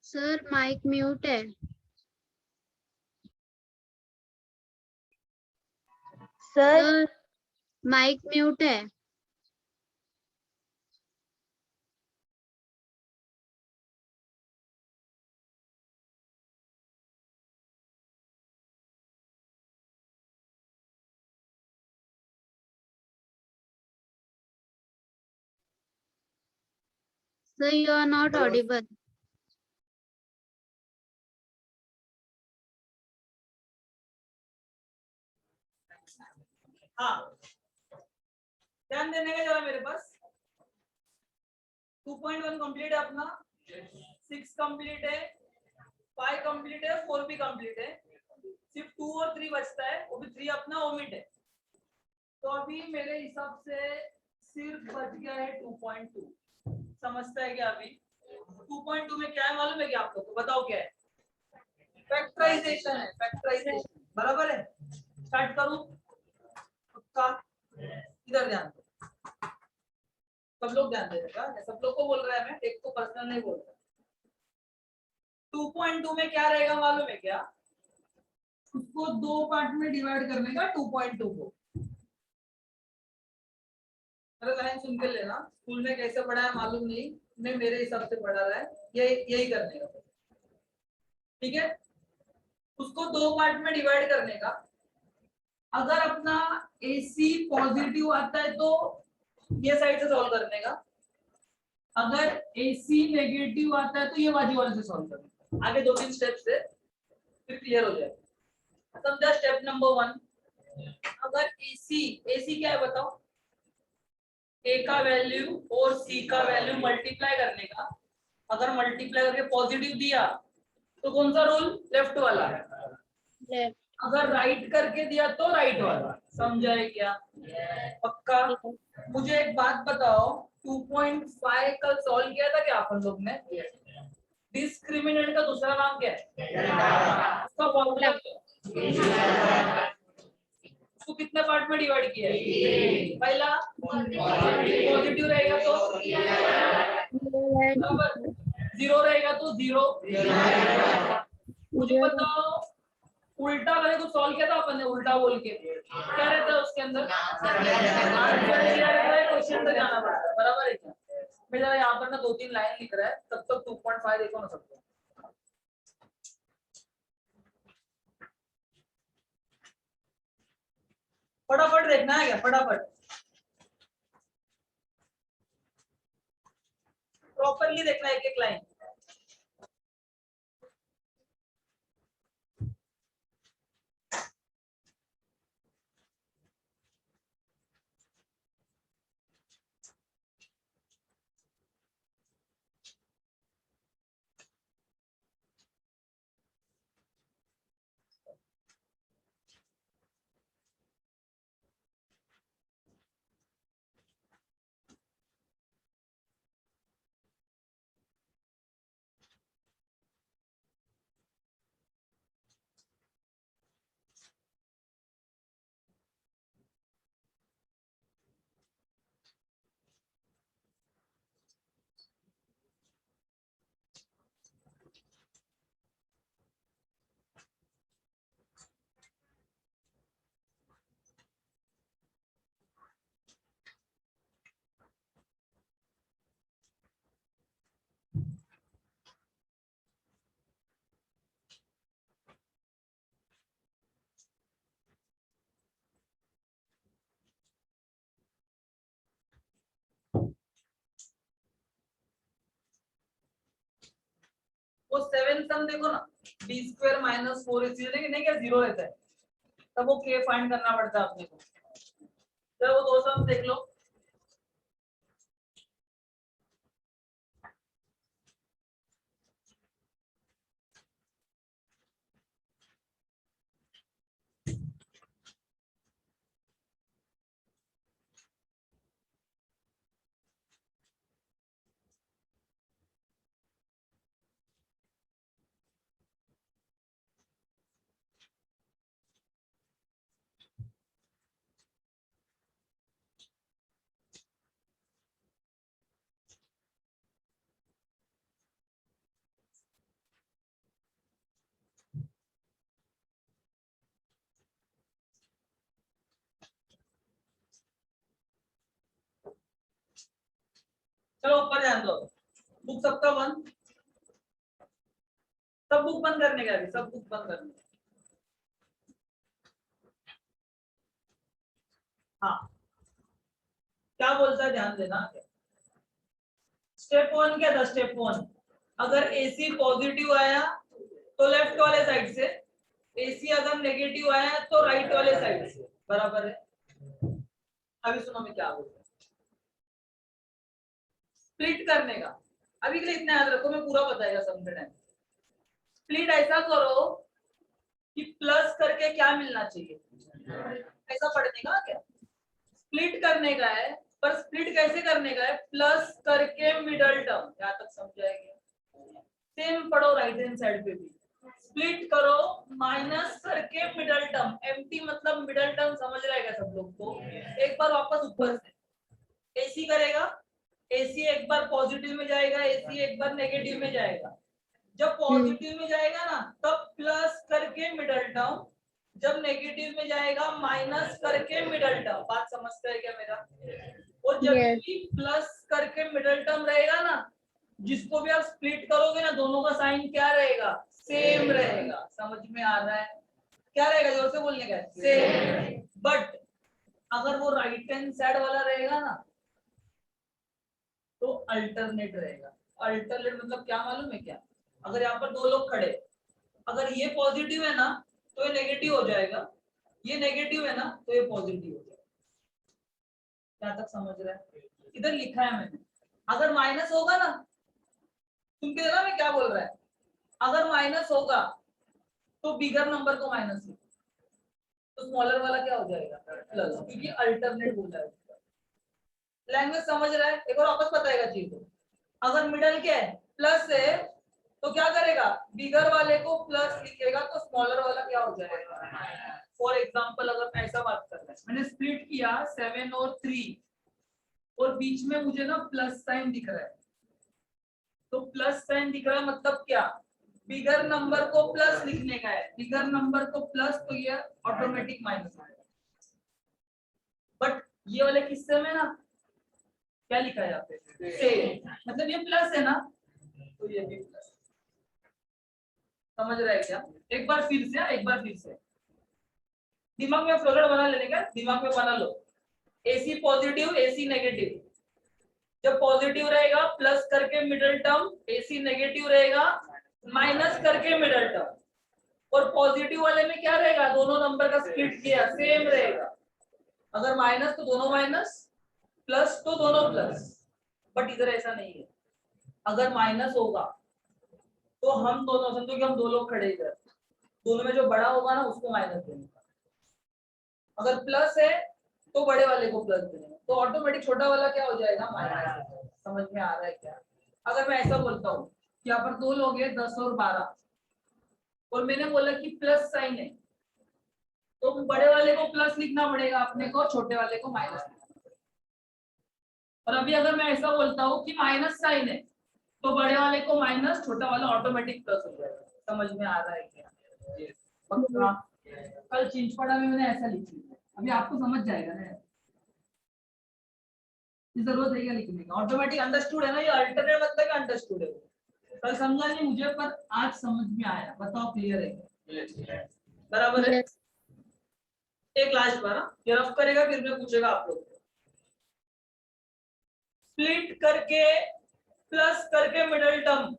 Sir mike mute है। Sir mike mute है। Sir you are not audible. हाँ, ध्यान देने का जरा मेरे पास 2.1 कंप्लीट है अपना, 6 कंप्लीट है, 5 कंप्लीट है, 4 भी कंप्लीट है, सिर्फ 2 और 3 बचता है, वो भी 3 अपना ओमिट है। तो अभी मेरे हिसाब से सिर्फ बच गया है 2.2। समझता है क्या? अभी 2.2 में क्या है मालूम है क्या आपको? तो बताओ क्या है? फैक्टराइजेशन है, फैक्टराइजेशन। बराबर है। स्टार्ट करूं? पक्का? इधर ध्यान दो, सब लोग ध्यान दे रहे हैं। सब लोग को बोल रहा है, मैं एक को पर्सनल नहीं बोल रहा। 2.2 में क्या रहेगा मालूम है क्या? उसको 2 पार्ट में डिवाइड करने का 2.2 को। अरे लाइन सुन के लेना, स्कूल में कैसे पढ़ा है मालूम नहीं, मैं मेरे हिसाब से पढ़ा रहा है, यही करने का। ठीक है, उसको 2 पार्ट में डिवाइड करने का। अगर अपना AC पॉजिटिव आता है तो ये साइड से सॉल्व करने का, अगर AC नेगेटिव आता है तो ये बाजू वाले से सॉल्व करने का। आगे 2-3 स्टेप से फिर क्लियर हो जाएगा। समझा? स्टेप नंबर 1, अगर AC क्या है बताओ? A का वैल्यू और C का वैल्यू मल्टीप्लाई करने का। अगर मल्टीप्लाई करके पॉजिटिव दिया तो कौन सा रूल? लेफ्ट वाला। लेफ्ट। अगर राइट करके दिया तो राइट वाला। समझा है क्या? पक्का? मुझे एक बात बताओ, 2.5 कल सॉल्व किया था क्या अपन लोग ने? डिस्क्रिमिनेंट का दूसरा नाम क्या है? उसका फॉर्मूला क्या है? उसको कितने पार्ट में डिवाइड किया है? पहला पॉजिटिव रहेगा तो बराबर, जीरो रहेगा तो जीरो। मुझे बताओ, उल्टा मैंने कुछ सॉल्व किया था अपन ने, उल्टा बोल के क्या रहता है उसके अंदर? क्वेश्चन पे जाना पड़ता है। बराबर है क्या? मैं जरा यहाँ पर ना 2-3 लाइन लिख रहा है, तब तक 2.5 देखो ना सबको। फटाफट देखना है क्या? फटाफट प्रॉपरली देखना है, एक एक लाइन। वो 7 सम देखो ना, b² - 4ac नहीं क्या जीरो रहता है, तब वो k फाइंड करना पड़ता है अपने को। तो वो 2 सम देख लो। चलो ऊपर ध्यान दो, बुक सबका बंद, सब बुक बंद करने का, अभी सब बुक बंद करने का। हाँ क्या बोलता है ध्यान देना। स्टेप 1 क्या था, स्टेप 1 अगर AC पॉजिटिव आया तो लेफ्ट वाले साइड से, AC अगर नेगेटिव आया तो राइट वाले साइड से, बराबर है। अभी सुनो मैं क्या बोलता हूँ, स्प्लिट करने का, अभी के लिए इतना याद रखो, मैं पूरा बताएगा समझे टाइम। स्प्लिट ऐसा करो कि प्लस करके क्या मिलना चाहिए, ऐसा पढ़ने का क्या, स्प्लिट करने का है, पर स्प्लिट कैसे करने का है, प्लस करके मिडल टर्म, यहाँ तक समझाएंगे। सेम पढ़ो राइट हैंड साइड पे भी, स्प्लिट करो माइनस करके मिडल टर्म, एम्प्टी मतलब मिडल टर्म, समझ रहेगा सब लोग को। एक बार वापस ऊपर से AC करेगा, AC एक बार पॉजिटिव में जाएगा, AC एक बार नेगेटिव में जाएगा। जब पॉजिटिव में जाएगा ना तब प्लस करके मिडल टर्म, जब नेगेटिव में जाएगा माइनस करके मिडल टर्म। बात समझते हैं क्या मेरा? और जब Yes. भी प्लस करके मिडल टर्म रहेगा ना, जिसको भी आप स्प्लिट करोगे ना, दोनों का साइन क्या रहेगा, सेम रहेगा। समझ में आ रहा है? क्या रहेगा, जोर से बोलने का, सेम। बट अगर वो राइट हैंड साइड वाला रहेगा ना तो अल्टरनेट रहेगा। अल्टरनेट मतलब क्या मालूम है क्या, अगर यहाँ पर दो लोग खड़े, अगर ये पॉजिटिव है ना तो ये नेगेटिव हो जाएगा, ये नेगेटिव है ना तो ये पॉजिटिव हो जाएगा। क्या तक समझ रहा है? इधर लिखा है मैंने, अगर माइनस होगा ना, सुन के देना मैं क्या बोल रहा है, अगर माइनस होगा तो बिगर नंबर को माइनस लिखो, तो स्मॉलर वाला क्या हो जाएगा, प्लस, क्योंकि अल्टरनेट बोला है। लैंग्वेज समझ रहा है? एक और वापस बताएगा चीज को, अगर मिडल क्या है, प्लस है, तो क्या करेगा, बिगर वाले को प्लस लिखेगा तो स्मॉलर वाला क्या हो जाएगा। फॉर एग्जांपल अगर मैं ऐसा बात कर रहा है, मैंने स्प्लिट किया 7 और 3 और बीच में मुझे ना प्लस साइन दिख रहा है, तो प्लस साइन दिख रहा है मतलब क्या, बिगर नंबर को प्लस लिखने का है, बिगर नंबर को प्लस, तो ये ऑटोमेटिक माइनस आएगा। बट ये वाले किस्से में ना क्या लिखा है यहाँ पे, सेम, मतलब ये प्लस है ना तो ये भी प्लस। समझ रहा है क्या? एक बार फिर से, एक बार फिर से दिमाग में फ्लोरेट बना लेने का, दिमाग में बना लो, AC पॉजिटिव AC नेगेटिव, जब पॉजिटिव रहेगा प्लस करके मिडिल टर्म, AC नेगेटिव रहेगा माइनस करके मिडिल टर्म, और पॉजिटिव वाले में क्या रहेगा, दोनों नंबर का स्प्लिट किया सेम रहेगा, अगर माइनस तो दोनों माइनस, प्लस तो दोनों प्लस। बट इधर ऐसा नहीं है, अगर माइनस होगा तो हम दोनों, समझो कि हम दो लोग खड़े इधर, दोनों में जो बड़ा होगा ना उसको माइनस देंगे, अगर प्लस है तो बड़े वाले को प्लस देंगे, तो ऑटोमेटिक छोटा वाला क्या हो जाएगा, माइनस। समझ में आ रहा है क्या? अगर मैं ऐसा बोलता हूँ कि यहाँ पर दो लोग हैं 10 और 12, और मैंने बोला कि प्लस साइन है, तो बड़े वाले को प्लस लिखना पड़ेगा अपने को, छोटे वाले को माइनस लिखना पड़ेगा। और अभी अगर मैं ऐसा बोलता हूँ कि माइनस साइन है, तो बड़े वाले को माइनस, छोटा वाला ऑटोमेटिक प्लस हो जाएगा। समझ में आ रहा है क्या? पक्का? कल चिंचपड़ा में मैंने ऐसा लिख लिया, अभी आपको समझ जाएगा ना, जरूरत है क्या लिखने का, ऑटोमेटिक अंडरस्टूड है ना, ये अल्टरनेट मतलब अंडरस्टूड है। कल समझा नहीं मुझे, पर आज समझ में आया, बताओ क्लियर है? बराबर है? Yes. एक लास्ट बार ये रफ करेगा, फिर मैं पूछेगा आप लोग, स्प्लिट करके प्लस करके मिडिल टर्म,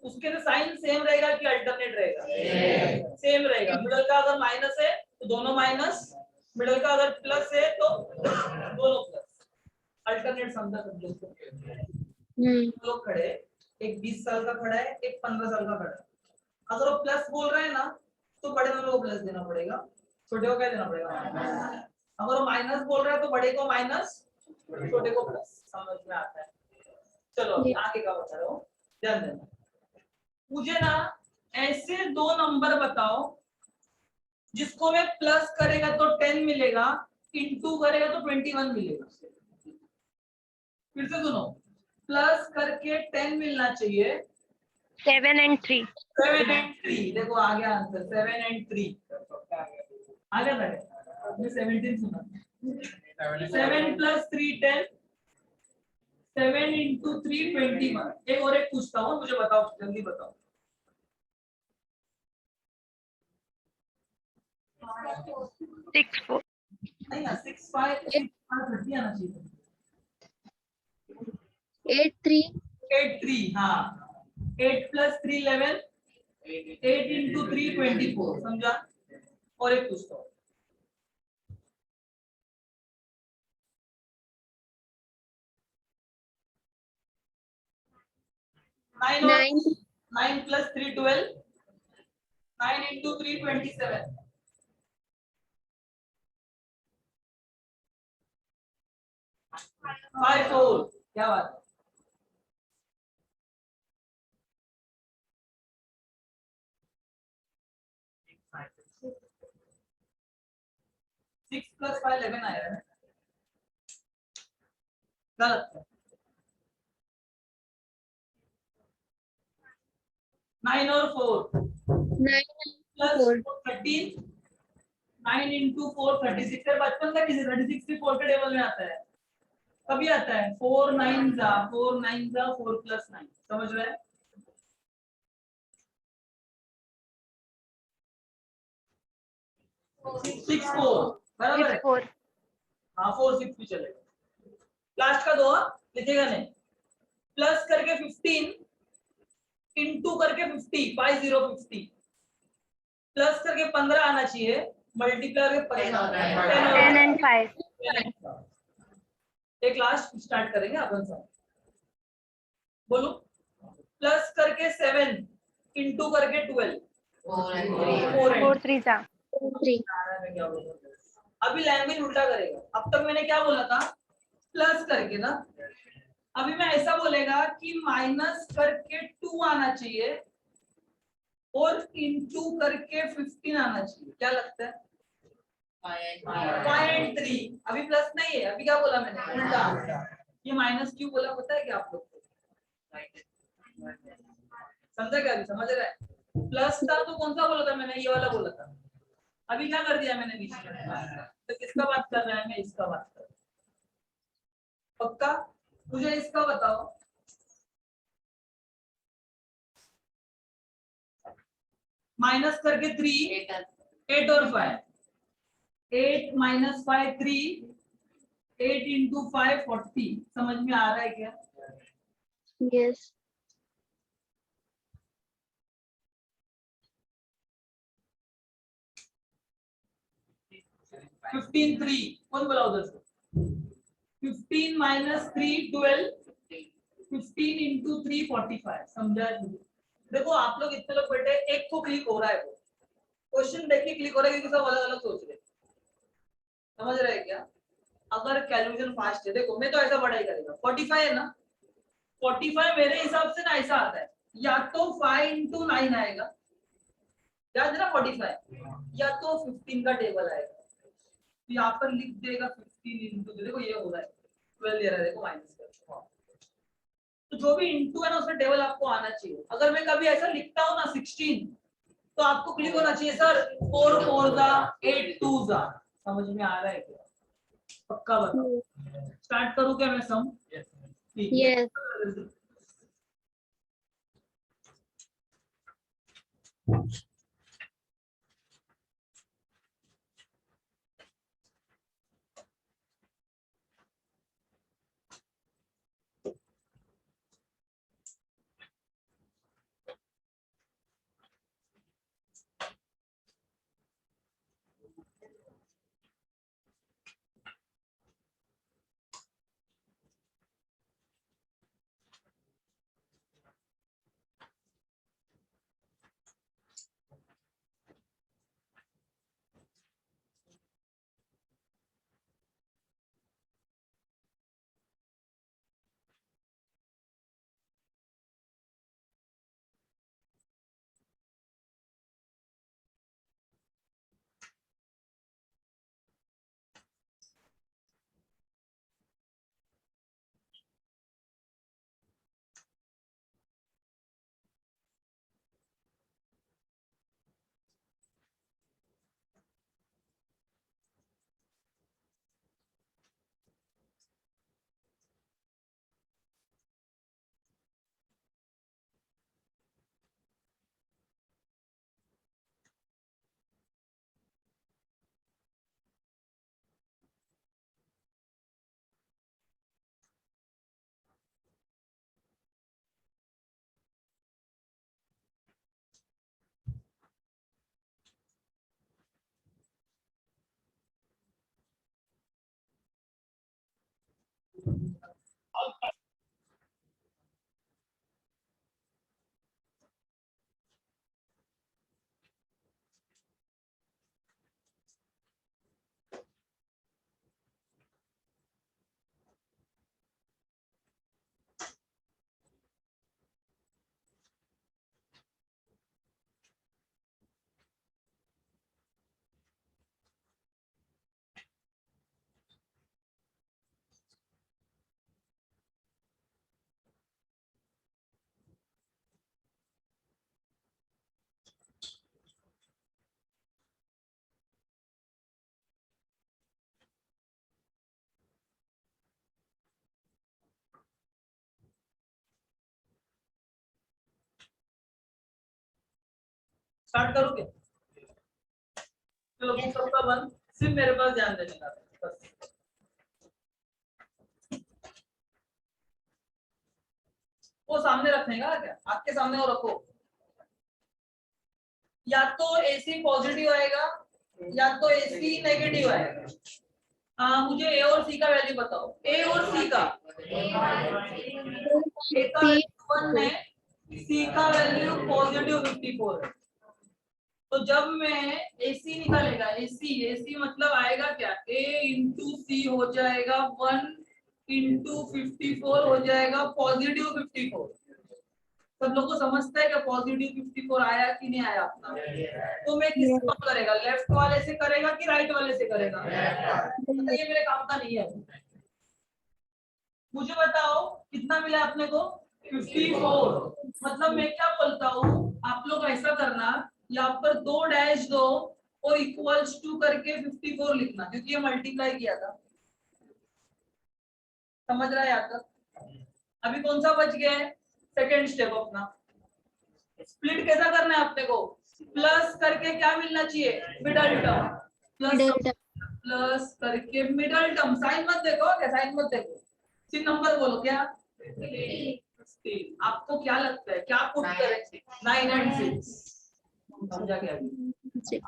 उसके तो साइन सेम रहेगा कि अल्टरनेट रहेगा, सेम रहेगा। मिडिल का अगर माइनस है तो दोनों माइनस, मिडिल का अगर प्लस है तो दोनों प्लस, अल्टरनेट समझा सब लोग को। लोग खड़े, एक 20 साल का खड़ा है, एक 15 साल का खड़ा है, अगर वो प्लस बोल रहे हैं ना तो बड़े वाले को प्लस देना पड़ेगा, छोटे को क्या देना पड़ेगा, अगर वो माइनस बोल रहा है तो बड़े को माइनस, छोटे को प्लस। समझ में आता है? चलो अभी आगे का बता रहा हूँ, ध्यान देना। मुझे ना ऐसे दो नंबर बताओ जिसको मैं प्लस करेगा तो 10 मिलेगा, इंटू करेगा तो 21 मिलेगा। फिर से सुनो, प्लस करके 10 मिलना चाहिए, 7 and 3. 7 and 3, देखो आ गया आंसर, 7 and 3 आ गया था, आपने 17 सुना, 7 plus 3 10, 7 इंटू 3 21। एक और एक पूछता हूँ, मुझे बताओ, जल्दी बताओ। सिक्स फोर नहीं ना, 6 5 6 5 30 आना चाहिए। 8 3 8 3, हाँ 8 प्लस 3 11, 8 इंटू 3 24, समझा। और एक पूछता हूँ, 9 और 9 9 प्लस 3 12, 9 इंटू 3 27, 5 4। क्या बात है? 6 प्लस 5 11 आया है, गलत है। 9 और 4 9 प्लस 4 13, 9 इंटू 4 36 है। बचपन का किसी 36 भी 4 के टेबल में आता है, कभी आता है 4 9 जा 4 9 जा 4 प्लस 9, समझ रहे हैं? 6 4 बराबर है। 4 हाँ 4 6 भी चलेगा। लास्ट का दो लिखेगा नहीं, प्लस करके 15 इंटू करके 50, 5 0 50, प्लस करके 15 आना चाहिए, मल्टीप्लाई करके 10 and 5 एक लास्ट स्टार्ट करेंगे अपन सब, बोलो। प्लस करके 7 इंटू करके 12, 4 3 जा 3 अभी लैंग्वेज उल्टा करेगा। अब तक मैंने क्या बोला था, प्लस करके ना, अभी मैं ऐसा बोलेगा कि माइनस करके 2 आना चाहिए और इंटू करके 15 आना चाहिए। क्या लगता है? 0.3। अभी प्लस नहीं है, अभी क्या बोला मैंने, उल्टा। ये माइनस क्यों बोला पता है क्या आप लोग को? समझा क्या? अभी समझ रहा है? प्लस था तो कौन सा बोला था मैंने, ये वाला बोला था। अभी क्या कर दिया मैंने बीच में, तो किसका बात कर रहा है, मैं इसका बात कर रहा हूं। पक्का? मुझे इसका बताओ, माइनस करके 3 8 और 5, 8 माइनस 5 3, 8 इंटू 5 40, समझ में आ रहा है क्या? यस 15 3, कौन बोला उधर से? 15 माइनस 3 12, 15 इंटू 3 45, समझा? देखो आप लोग इतने लोग बैठे, एक को क्लिक हो रहा है, वो क्वेश्चन देख के क्लिक हो रहा है क्योंकि सब अलग अलग सोच रहे, समझ रहे हैं क्या? अगर कैलकुलेशन फास्ट है, देखो मैं तो ऐसा पढ़ाई करेगा, 45 है ना, 45 मेरे हिसाब से ना ऐसा आता है, या तो 5 इंटू 9 आएगा, याद है ना 45, या तो 15 का टेबल आएगा। तो यहाँ पर लिख देगा 15 इंटू, देखो ये हो रहा है 12 दे रहा है, देखो माइनस कर, तो जो भी इंटू है ना उसमें टेबल आपको आना चाहिए। अगर मैं कभी ऐसा लिखता हूँ ना 16, तो आपको क्लिक होना चाहिए सर 4 4 जा 8 2 जा, समझ में आ रहा है क्या? पक्का बताओ। स्टार्ट करूं क्या मैं सम? ठीक है। यस स्टार्ट करोगे? चलो सबका बंद, सिर्फ मेरे पास ध्यान देने का बस। वो सामने रखने का क्या, आपके सामने वो रखो। या तो AC पॉजिटिव आएगा या तो AC नेगेटिव आएगा। मुझे A और C का वैल्यू बताओ, A और C का। A का वैल्यू 1 है, C का वैल्यू पॉजिटिव 54 है। तो जब मैं AC निकालेगा, AC मतलब आएगा क्या, A इंटू सी हो जाएगा 1 इंटू 54 हो जाएगा पॉजिटिव 54। सब लोग को समझता है कि पॉजिटिव 54 आया कि नहीं आया अपना। तो मैं किससे कॉल करेगा, लेफ्ट वाले से करेगा कि राइट वाले से करेगा? तो ये मेरे काम का नहीं है। मुझे बताओ कितना मिला अपने को, 54। मतलब मैं क्या बोलता हूँ, आप लोग ऐसा करना, यहाँ पर 2 डैश दो और इक्वल्स टू करके 54 लिखना, क्योंकि ये मल्टीप्लाई किया था। समझ रहा है यहाँ तक? अभी कौन सा बच गया है, सेकेंड स्टेप अपना। स्प्लिट कैसा करना है अपने को, प्लस करके क्या मिलना चाहिए, मिडल टर्म। प्लस करके मिडल टर्म, साइन मत देखो, क्या साइन मत देखो, सिर्फ नंबर बोलो क्या। आपको क्या लगता है क्या पुट करें, 9 एंड 6? समझा क्या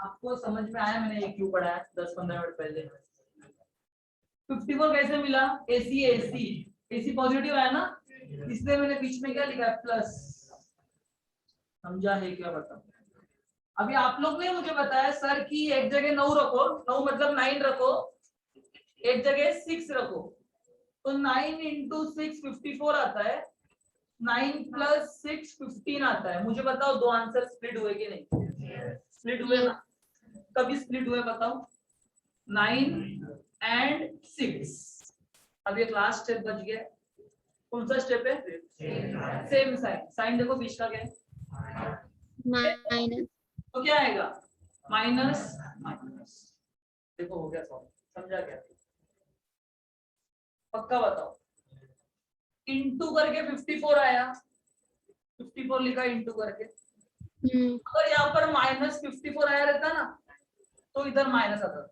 आपको, समझ में आया? मैंने ये क्यों पढ़ा है 10-15 मिनट पहले। 54 कैसे मिला, AC पॉजिटिव है ना, इसलिए मैंने बीच में क्या लिखा है, प्लस। समझा है क्या, बताओ। अभी आप लोग ने मुझे बताया सर कि एक जगह 9 रखो, 9 मतलब 9 रखो, एक जगह 6 रखो, तो 9 इंटू 6 54 आता है, 9 प्लस 6 15 आता है। मुझे बताओ दो आंसर स्प्लिट हुए कि नहीं? स्प्लिट हुए ना, कभी स्प्लिट हुए बताओ, 9 एंड 6। अब एक लास्ट स्टेप बच गया, कौन सा स्टेप है, सेम साइन। साइन देखो बीच का क्या है, माइनस। तो क्या आएगा, माइनस माइनस। देखो हो गया सॉल्व, समझा क्या? पक्का बताओ। इंटू करके 54 आया, 54 लिखा इंटू करके। अगर यहाँ पर माइनस 54 आया रहता ना, तो इधर माइनस आता।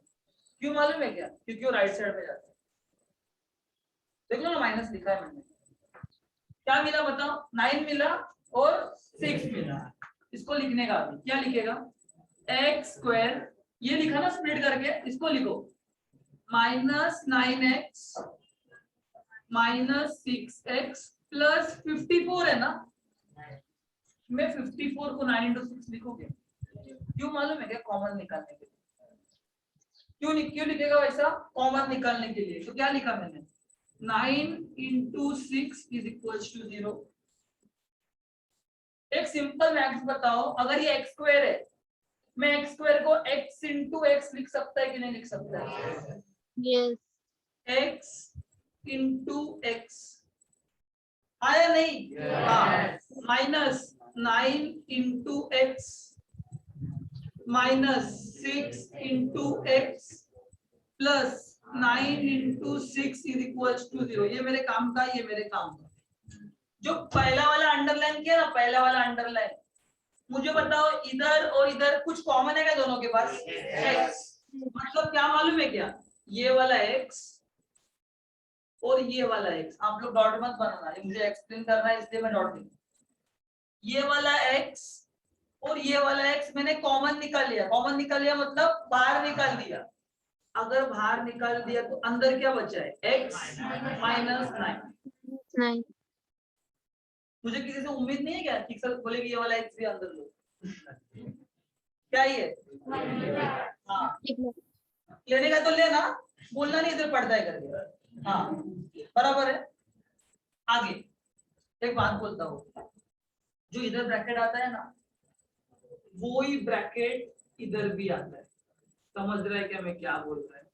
क्यों मालूम है क्या, क्योंकि वो राइट साइड पे जाता है। देख लो ना, माइनस लिखा है मैंने। क्या मिला बताओ, 9 मिला और 6 मिला। इसको लिखने का अभी क्या लिखेगा, एक्स स्क्वायर, ये लिखा ना स्प्लिट करके, इसको लिखो minus 9x minus 6x plus 54 है ना। मैं 54 को 9 इंटू 6 लिखोगे, क्यों मालूम है क्या, कॉमन निकालने के लिए। क्यों लिखेगा वैसा, कॉमन निकालने के लिए। तो क्या लिखा मैंने, 9 इंटू 6 इज इक्वल टू 0। एक सिंपल मैथ्स बताओ, अगर ये एक्स स्क्वायर है, मैं एक्स स्क्वायर को x इंटू एक्स लिख सकता है कि नहीं लिख सकता है? यस। x इंटू एक्स आया नहीं, हाँ, minus 9 into x minus 6 into x plus 9 into 6 is equal to 0। ये मेरे काम का, ये मेरे काम का। जो पहला वाला अंडरलाइन किया ना, पहला वाला अंडरलाइन, मुझे बताओ इधर और इधर कुछ कॉमन है क्या दोनों के पास, x। मतलब क्या मालूम है क्या, ये वाला x और ये वाला x। आप लोग डॉट मत बनाना, मुझे एक्सप्लेन करना है इसलिए मैं डॉट नहीं। ये वाला x और ये वाला x मैंने कॉमन निकाल लिया। कॉमन निकाल लिया मतलब बाहर निकाल दिया। अगर बाहर निकाल दिया तो अंदर क्या बचा है, x माइनस 9। मुझे किसी से उम्मीद नहीं है क्या कि सर बोलेगी ये वाला x भी अंदर लो। क्या ये, हाँ, लेने का तो लेना, बोलना नहीं इधर पड़ता है करके। हाँ बराबर है। आगे एक बात बोलता हूँ, जो इधर ब्रैकेट आता है ना, वो ही ब्रैकेट इधर भी आता है। समझ रहा है क्या मैं क्या बोल रहा है?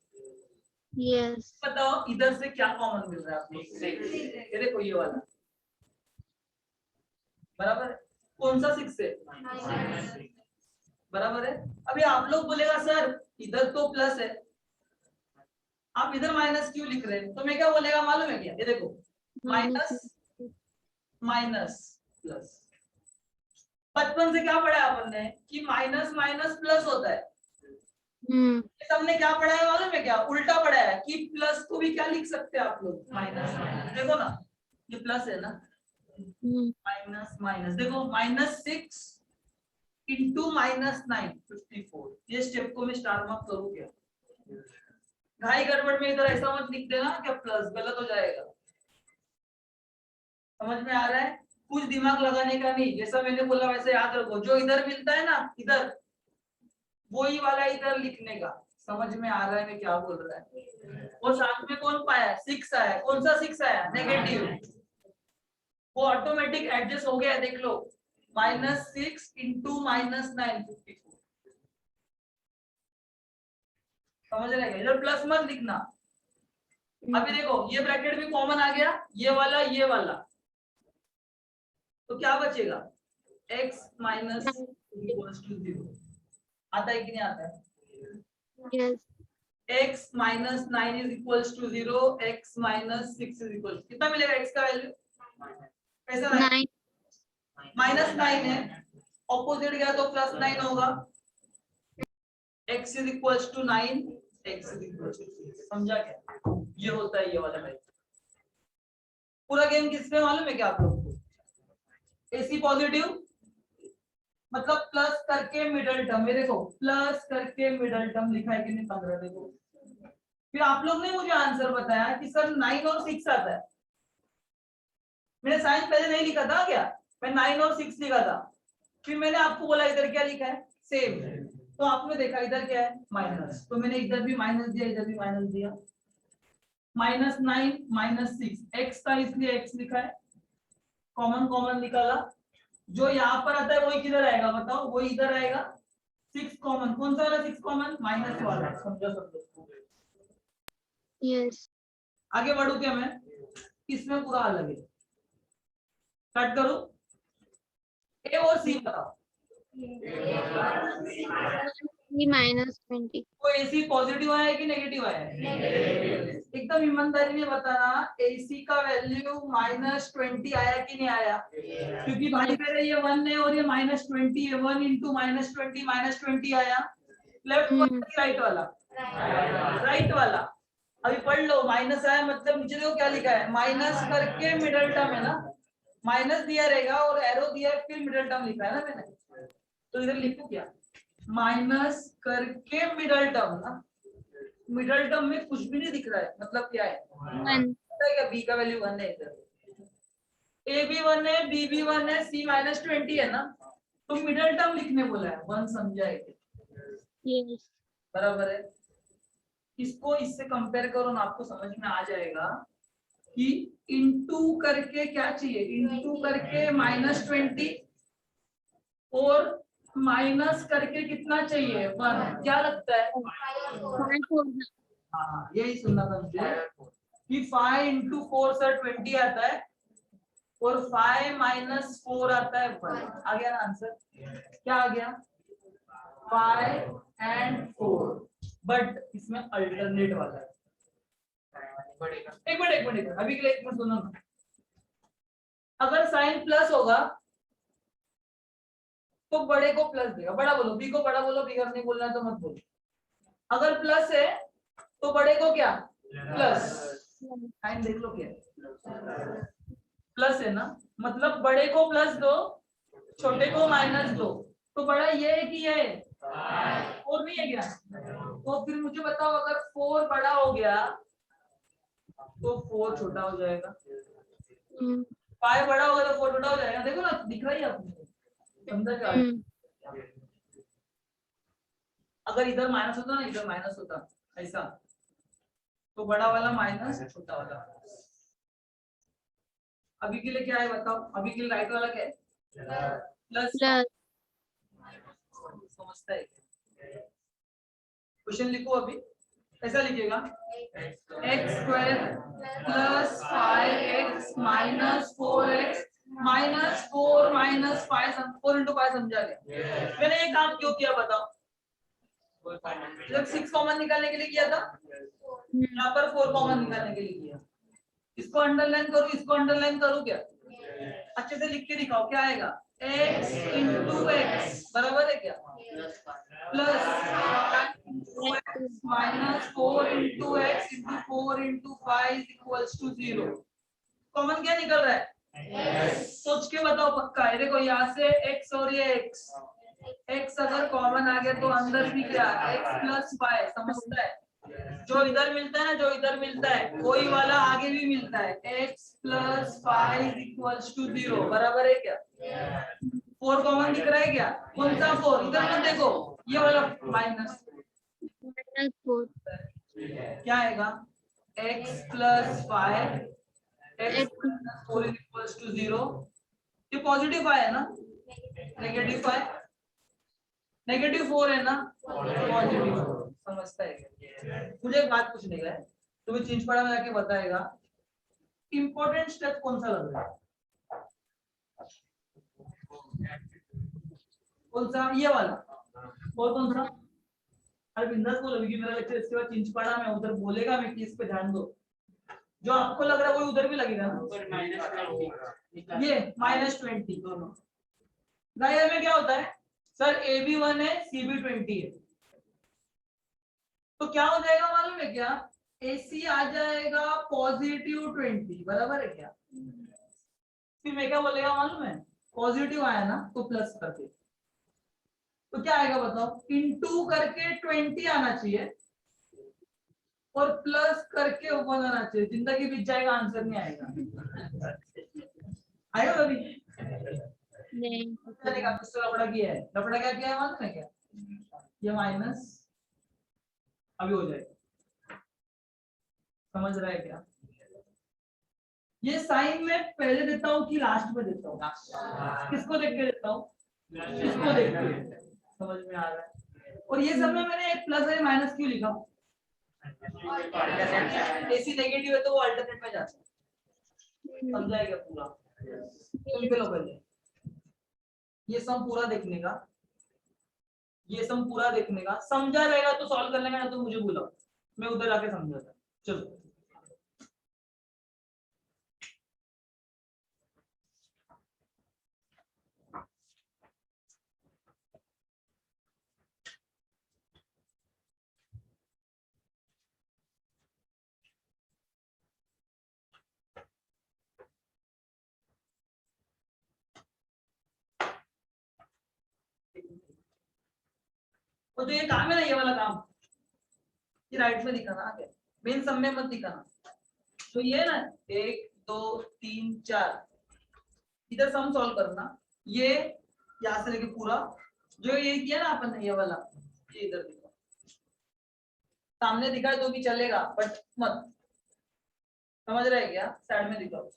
यस। बताओ इधर से क्या कॉमन मिल रहा है आप लोग, ये देखो ये वाला बराबर है, कौन सा 6 है, बराबर है। अभी आप लोग बोलेगा सर इधर तो प्लस है, आप इधर माइनस क्यों लिख रहे हैं? तो मैं क्या बोलेगा मालूम है क्या, ये देखो माइनस माइनस प्लस, बचपन से क्या पढ़ा है अपन ने कि माइनस माइनस प्लस होता है। सबने क्या पढ़ा है मालूम है क्या? उल्टा पढ़ा है कि प्लस को भी क्या लिख सकते हैं आप लोग, माइनस माइनस। देखो ना ये प्लस है ना, माइनस माइनस देखो, -6 इंटू -9 54। ये स्टेप को मैं स्टार मार्क करूँ क्या? ढाई गड़बड़ में इधर ऐसा मत लिख देना क्या प्लस, गलत हो जाएगा। समझ में आ रहा है? कुछ दिमाग लगाने का नहीं, जैसा मैंने बोला वैसे याद रखो। जो इधर मिलता है ना इधर, वही वाला इधर लिखने का। समझ में आ रहा है मैं क्या बोल रहा है? और साथ में कौन पाया? 6 आया। कौन सा 6 आया? नेगेटिव। वो ऑटोमेटिक एडजस्ट हो गया, देख लो। -6 इंटू -9 54। समझ रहे हैं? इधर प्लस मत लिखना। अभी देखो ये ब्रैकेट भी कॉमन आ गया, ये वाला, तो क्या बचेगा? x minus equals to 0। आता है कि नहीं आता है? Yes. x minus 9 is equals to 0, x minus 6 is equal, कितना मिलेगा x का वैल्यू? कैसा है? 9. -9 है, ऑपोजिट गया तो +9 होगा। x is equals to 9, x is equals to 6। समझा क्या? ये होता है ये वाला वैल्यू। पूरा गेम किसमें मालूम है क्या आप लोगों को? AC पॉजिटिव मतलब प्लस करके मिडल टर्म में, देखो प्लस करके मिडल टर्म लिखा है कि नहीं 15। देखो फिर आप लोग ने मुझे आंसर बताया कि सर 9 और 6 आता है। मैंने साइन पहले नहीं लिखा था क्या? मैं 9 और 6 लिखा था। फिर मैंने आपको बोला इधर क्या लिखा है? सेम। तो आपने देखा इधर क्या है? माइनस, तो मैंने इधर भी माइनस दिया, इधर भी माइनस दिया। -9 -6 x था इसलिए x लिखा है, कॉमन कॉमन निकाला। जो यहाँ पर आता है वही किधर आएगा बताओ? वही इधर आएगा। 6 कॉमन, कौन सा वाला 6 कॉमन? माइनस वाला। समझो सब लोग? Yes. आगे बढ़ू क्या मैं? इसमें पूरा अलग है। कट करूं? ए और सी बताओ। -20. वो एसी पॉजिटिव आया है कि नेगेटिव आया है? एकदम ईमानदारी में बताना, एसी का वैल्यू -20 आया कि नहीं आया? क्योंकि भाई मेरे ये 1 है और ये -20 है। 1 इंटू -20 -20 आया। लेफ्ट वाला कि राइट वाला? राइट वाला। अभी पढ़ लो, माइनस आया मतलब नीचे देखो क्या लिखा है? माइनस करके मिडल टर्म है ना, माइनस दिया रहेगा और एरो दिया है, फिर मिडल टर्म लिखा है ना मैंने। तो इधर लिखूं क्या? माइनस करके मिडल टर्म ना, मिडल टर्म में कुछ भी नहीं दिख रहा है, मतलब क्या है? 1. क्या बी का वैल्यू 1 है, इधर ए भी 1 है, बी भी 1 है, सी -20 है ना, तो मिडल टर्म लिखने बोला है। 1 समझा है क्या? Yes. बराबर है। इसको इससे कंपेयर करो ना, आपको समझ में आ जाएगा कि इनटू करके क्या चाहिए? इनटू करके -20 और माइनस करके कितना चाहिए? 1। क्या लगता है? 5 होगा. हाँ यही सुनना था मुझे कि 5 इंटू 4 सर 20 आता है और 5 माइनस 4 आता है 1। आ गया ना आंसर? क्या आ गया? 5 एंड 4। बट इसमें अल्टरनेट वाला है। एक मिनट अभी के लिए एक मिनट सुनो ना। अगर साइन प्लस होगा तो बड़े को प्लस देगा। बड़ा बोलो, बी को बड़ा बोलो, बी नहीं बोलना तो मत बोलो। अगर प्लस है तो बड़े को क्या? प्लस। साइन देख लो क्या प्लस है ना, मतलब बड़े को प्लस दो, छोटे को माइनस दो। तो बड़ा ये है कि ये है? और नहीं है क्या? तो फिर मुझे बताओ, अगर 4 बड़ा हो गया तो 4 छोटा हो जाएगा। 5 बड़ा होगा तो 4 छोटा हो जाएगा। देखो ना, दिख रहा है आपको? समझा क्या? अगर इधर माइनस होता ना, इधर माइनस होता ऐसा, तो बड़ा वाला माइनस, छोटा वाला प्लस। अभी के लिए क्या है बताओ? अभी के लिए राइट वाला क्या है? प्लस। समझता है? क्वेश्चन लिखो अभी। ऐसा लिखिएगा, x² plus 5x minus 4x minus 4 minus 5 4 into 5। समझा गया? मैंने ये काम क्यों किया बताओ? जब 6 कॉमन निकालने के लिए किया था, यहाँ पर 4 कॉमन निकालने के लिए किया। इसको अंडरलाइन करूँ, इसको अंडरलाइन करूँ क्या? अच्छे से लिख के दिखाओ क्या आएगा? x इंटू एक्स बराबर है क्या, plus x minus 4 into x into 4 into 5 equals to 0। Common क्या निकल रहा है, सोच के बताओ पक्का है। देखो यहाँ से x और ये x अगर कॉमन आ गया तो अंदर भी क्या x प्लस 5 समझता है, जो इधर मिलता है ना, जो इधर मिलता है वही वाला आगे भी मिलता है, x प्लस 5 इक्वल्स टू 0 बराबर है क्या। 4 कॉमन दिख रहा है क्या, कौन सा 4, इधर मत देखो, ये वाला माइनस -4 क्या आएगा, x plus 5 x x minus 4 equals to 0। ये पॉजिटिव है ना, नेगेटिव 5 नेगेटिव 4 है ना, पॉजिटिव 4 समझता है क्या? मुझे एक बात पूछने का है, तुम्हें चीज पढ़ा में जाके बताएगा इंपॉर्टेंट स्टेप कौन सा लग रहा है, कौन सा, ये वाला और कौन सा। अरे बिंदास बोलो क्योंकि मेरा लेक्चर इसके बाद चिंच पड़ा मैं उधर बोलेगा मैं कि इस पे ध्यान दो, जो आपको लग रहा है वो उधर भी लगेगा ना। ये -20 दोनों गाइस में क्या होता है सर, ए बी 1 है सी बी 20 है, तो क्या हो जाएगा मालूम है क्या, ए सी आ जाएगा +20 बराबर है क्या। फिर मैं क्या बोलेगा मालूम है, पॉजिटिव आया ना तो प्लस करके, तो क्या आएगा बताओ, इनटू करके 20 आना चाहिए और प्लस करके 1 आना चाहिए, जिंदगी बीत जाएगा आंसर नहीं आएगा। आएगा कभी नहीं चलेगा, कुछ तो लफड़ा किया है, लफड़ा क्या किया है मालूम है क्या, ये माइनस अभी हो जाएगा, समझ रहा है क्या। ये साइन में पहले देता हूँ कि लास्ट में देता हूँ, किसको देख के देता हूँ, इसको देख के, समझ में आ रहा है। और ये सब में मैंने एक प्लस और माइनस क्यों लिखा, एसी नेगेटिव है तो वो अल्टरनेट में जाता है, समझाएगा पूरा, सुन के लो पहले ये सम पूरा देखने का, ये सम पूरा देखने का, समझा रहेगा तो सॉल्व करने का, ना तो मुझे बुलाओ मैं उधर आके समझाता। चलो और जो ये काम है ना, ये वाला काम ये राइट में दिखाना आगे, मेन सम में मत दिखाना। तो ये है ना 1 2 3 4 इधर सम सॉल्व करना, ये यहाँ से लेके पूरा जो ये किया ना अपन ने ये वाला, ये इधर दिखा, सामने दिखा तो भी चलेगा बट मत, समझ रहे क्या, साइड में दिखाओ।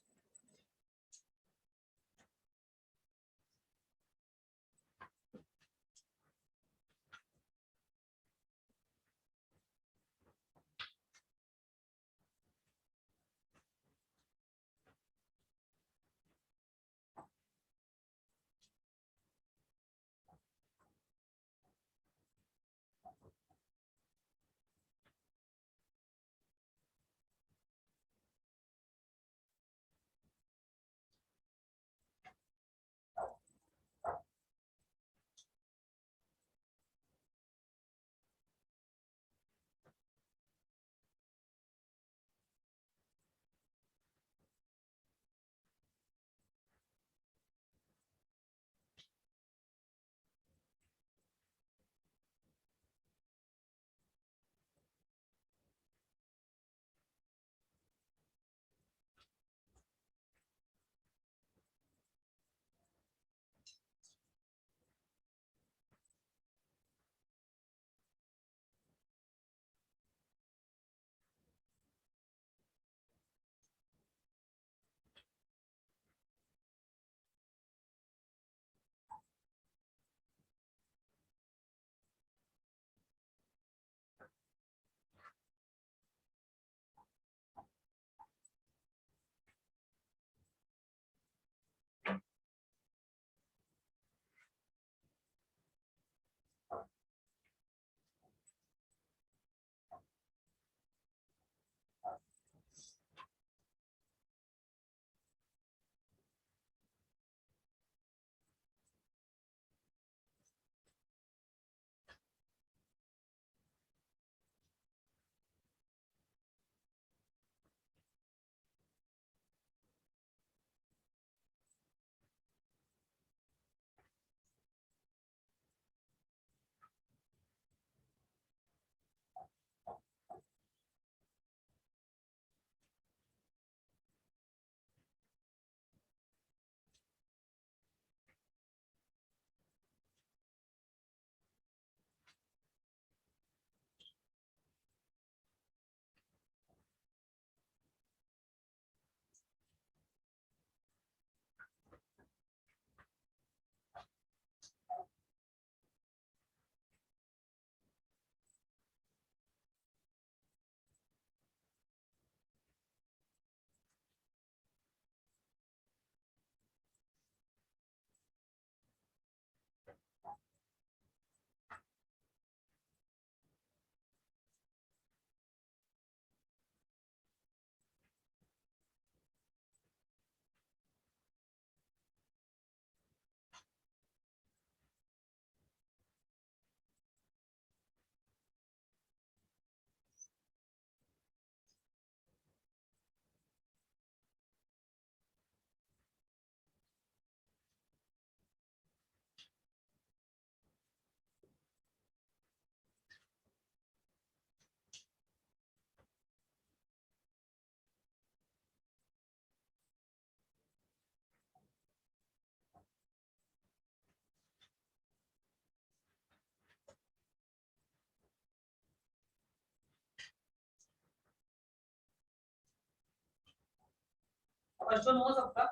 फर्स्ट वन हुआ सबका?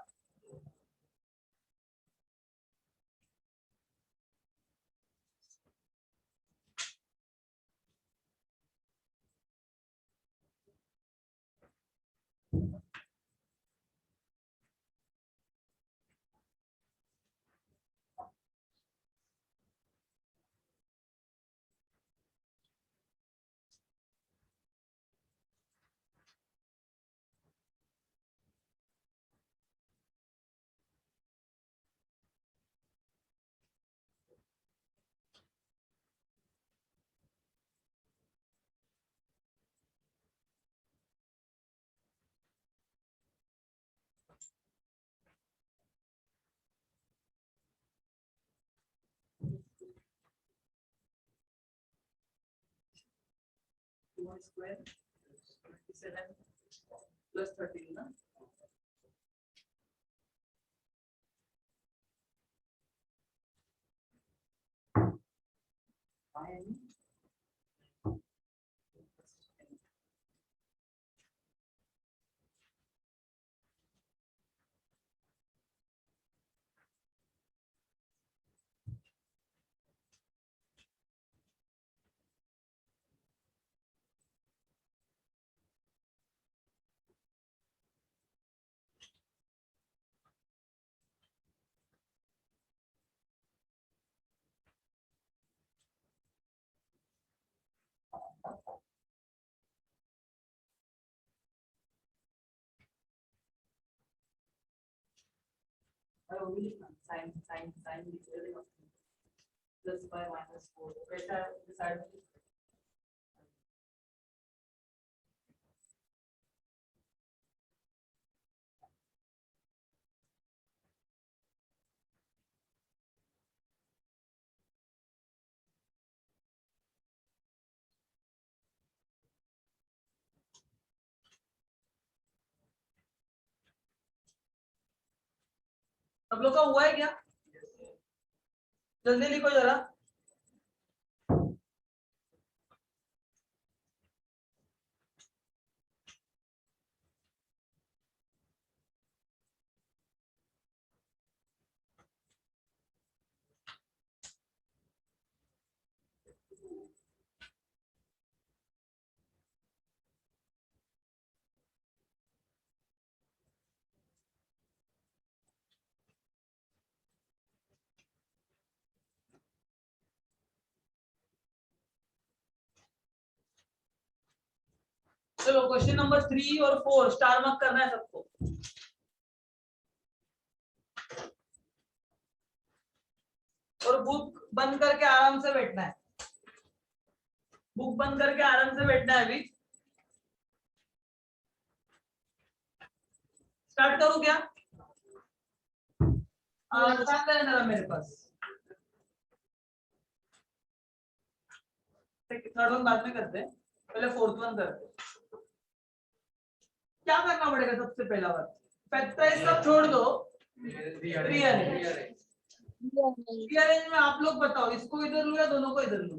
स्क्वायर 27 प्लस 13 ना। Sign sign sign plus 5 minus 4 कैसा डिसाइड? सब लोग का हुआ है क्या? जल्दी लिखो जरा। चलो क्वेश्चन नंबर 3 और 4 स्टार मार्क करना है सबको। और बुक बंद करके आराम से बैठना है। बुक बंद करके आराम से बैठना है। अभी स्टार्ट करूं क्या? स्टार्ट करें जरा मेरे पास। थर्ड वन बाद में करते हैं, पहले फोर्थ वन करते हैं। क्या करना पड़ेगा सबसे पहला बात? फैक्टराइज सब छोड़ दो, रीअरेंज। रीअरेंज में आप लोग बताओ, इसको इधर लूं या दोनों को इधर लूं?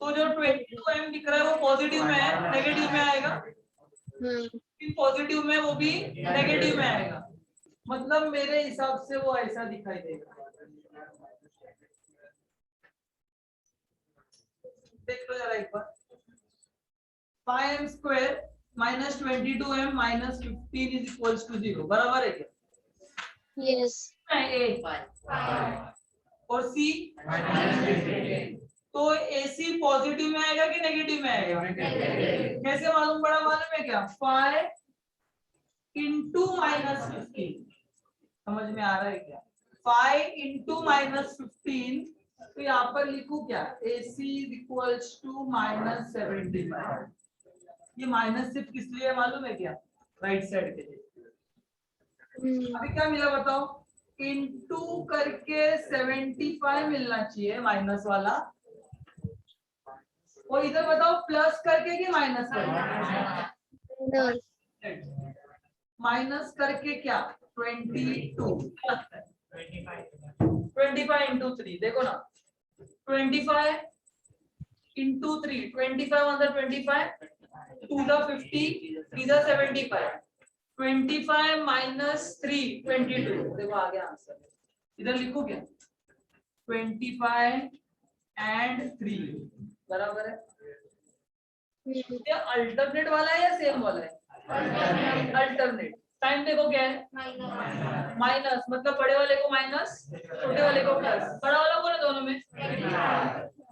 तो जो 22m दिख रहा है वो पॉजिटिव में है, नेगेटिव में आएगा। पॉजिटिव में वो भी नेगेटिव में आएगा। मतलब मेरे हिसाब से वो ऐसा दिखाई देगा। देख लो जरा एक बार। 5m square minus 22m minus 15 is equals to 0, बराबर है क्या? यस। ए और सी, तो AC पॉजिटिव में आएगा कि नेगेटिव में आएगा? कैसे मालूम पड़ा? मालूम है क्या? 5 इंटू माइनस 15, समझ में आ रहा है क्या? 5 इंटू माइनस 15, तो यहाँ पर लिखूं क्या? AC is equals to minus 75। ये माइनस सिर्फ किस लिए मालूम है क्या? राइट साइड के लिए। अभी क्या मिला बताओ? इंटू करके 75 मिलना चाहिए माइनस वाला। और इधर बताओ प्लस करके कि माइनस करके? माइनस करके क्या? 22 25 इंटू 3, देखो ना, 25 इंटू 3, 25 मतलब 25, 2 the 50, 3 the 75, 25 माइनस 3 22। देखो आ गया आंसर। इधर लिखो क्या 25 एंड 3 बराबर है। ये अल्टरनेट वाला है या सेम वाला है? अल्टरनेट। टाइम देखो क्या है माइनस, मतलब बड़े वाले को माइनस, छोटे वाले को प्लस। बड़ा वाला कौन है दोनों में?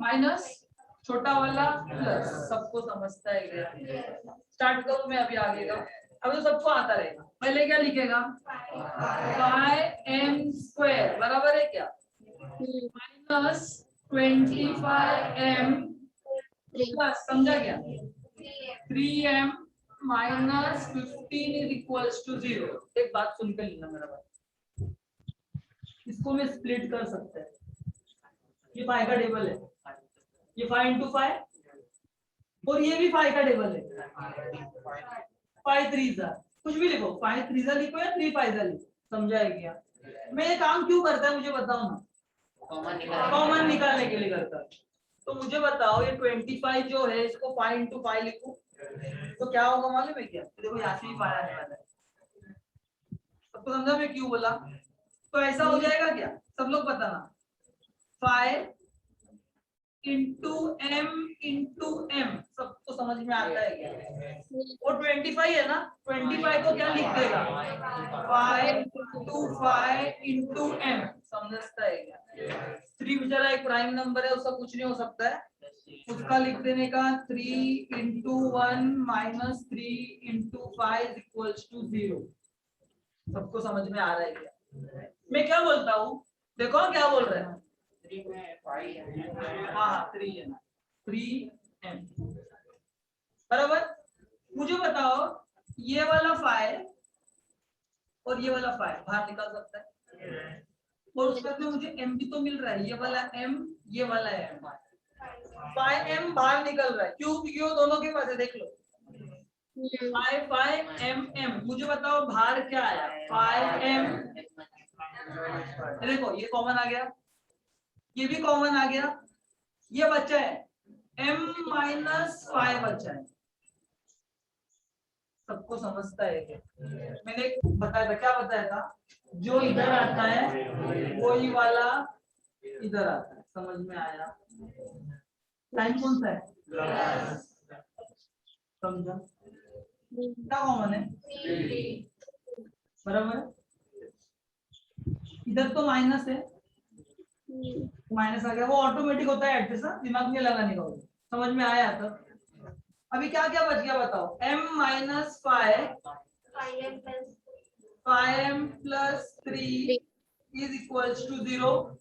माइनस, छोटा वाला प्लस। सबको समझता है क्या? स्टार्ट करूं मैं अभी आगे का। अब तो सबको आता रहेगा। पहले क्या लिखेगा 5m² बराबर है क्या माइनस 25m प्लस, समझा क्या 3m minus 15 is equals to 0। एक बात सुनकर लेना मेरा बात, इसको मैं स्प्लिट कर सकता है। ये 5 का टेबल है, ये 5 into 5 और ये भी 5 का टेबल है। 5 3 कुछ भी लिखो, 5 3 लिखो या 3 5 लिखो, समझा है क्या? मैं ये काम क्यों करता है मुझे बताओ ना। कॉमन निकालने के लिए करता है। तो मुझे बताओ ये 25 जो है इसको 5 into 5 लिखूं तो क्या होगा मालूम है क्या? देखो यहाँ से ही 5 आने वाला है। सबको समझा मैं क्यों बोला? तो ऐसा हो जाएगा क्या, सब लोग बताना 5 into m into m। सबको समझ में आता है क्या? वो 25 है ना, 25 को क्या लिख देगा 5 into 5 into m। समझता है क्या? 3 बेचारा एक प्राइम नंबर है, उसका कुछ नहीं हो सकता है, उसका लिख देने का 3 into 1 minus 3 into 5 equals to 0। सबको समझ में आ रहा है क्या? मैं क्या बोलता हूँ देखो क्या बोल रहा है। हाँ 3 है ना, 3m बराबर। मुझे बताओ ये वाला 5 और ये वाला 5 बाहर निकाल सकता है और उसके में मुझे m भी तो मिल रहा है, ये वाला m ये वाला m। 5m बाहर निकल रहा है, क्यों? क्यों दोनों के पास है, देख लो 5 मुझे बताओ बाहर क्या आया 5m। देखो ये कॉमन आ गया, ये भी कॉमन आ गया, ये बचा है m माइनस 5 बचा है। सबको समझता है क्या? मैंने बताया था, क्या बताया था, जो इधर आता है वही वाला इधर आता है। समझ में आया? टाइम कौन सा है? समझा? क्या कॉमन है बराबर? इधर तो माइनस है, माइनस आ गया, वो ऑटोमेटिक होता है एडजस्ट, दिमाग में लगाने का। समझ में आया? तो अभी क्या क्या बच गया बताओ। m minus 5m plus 3 is equals to 0।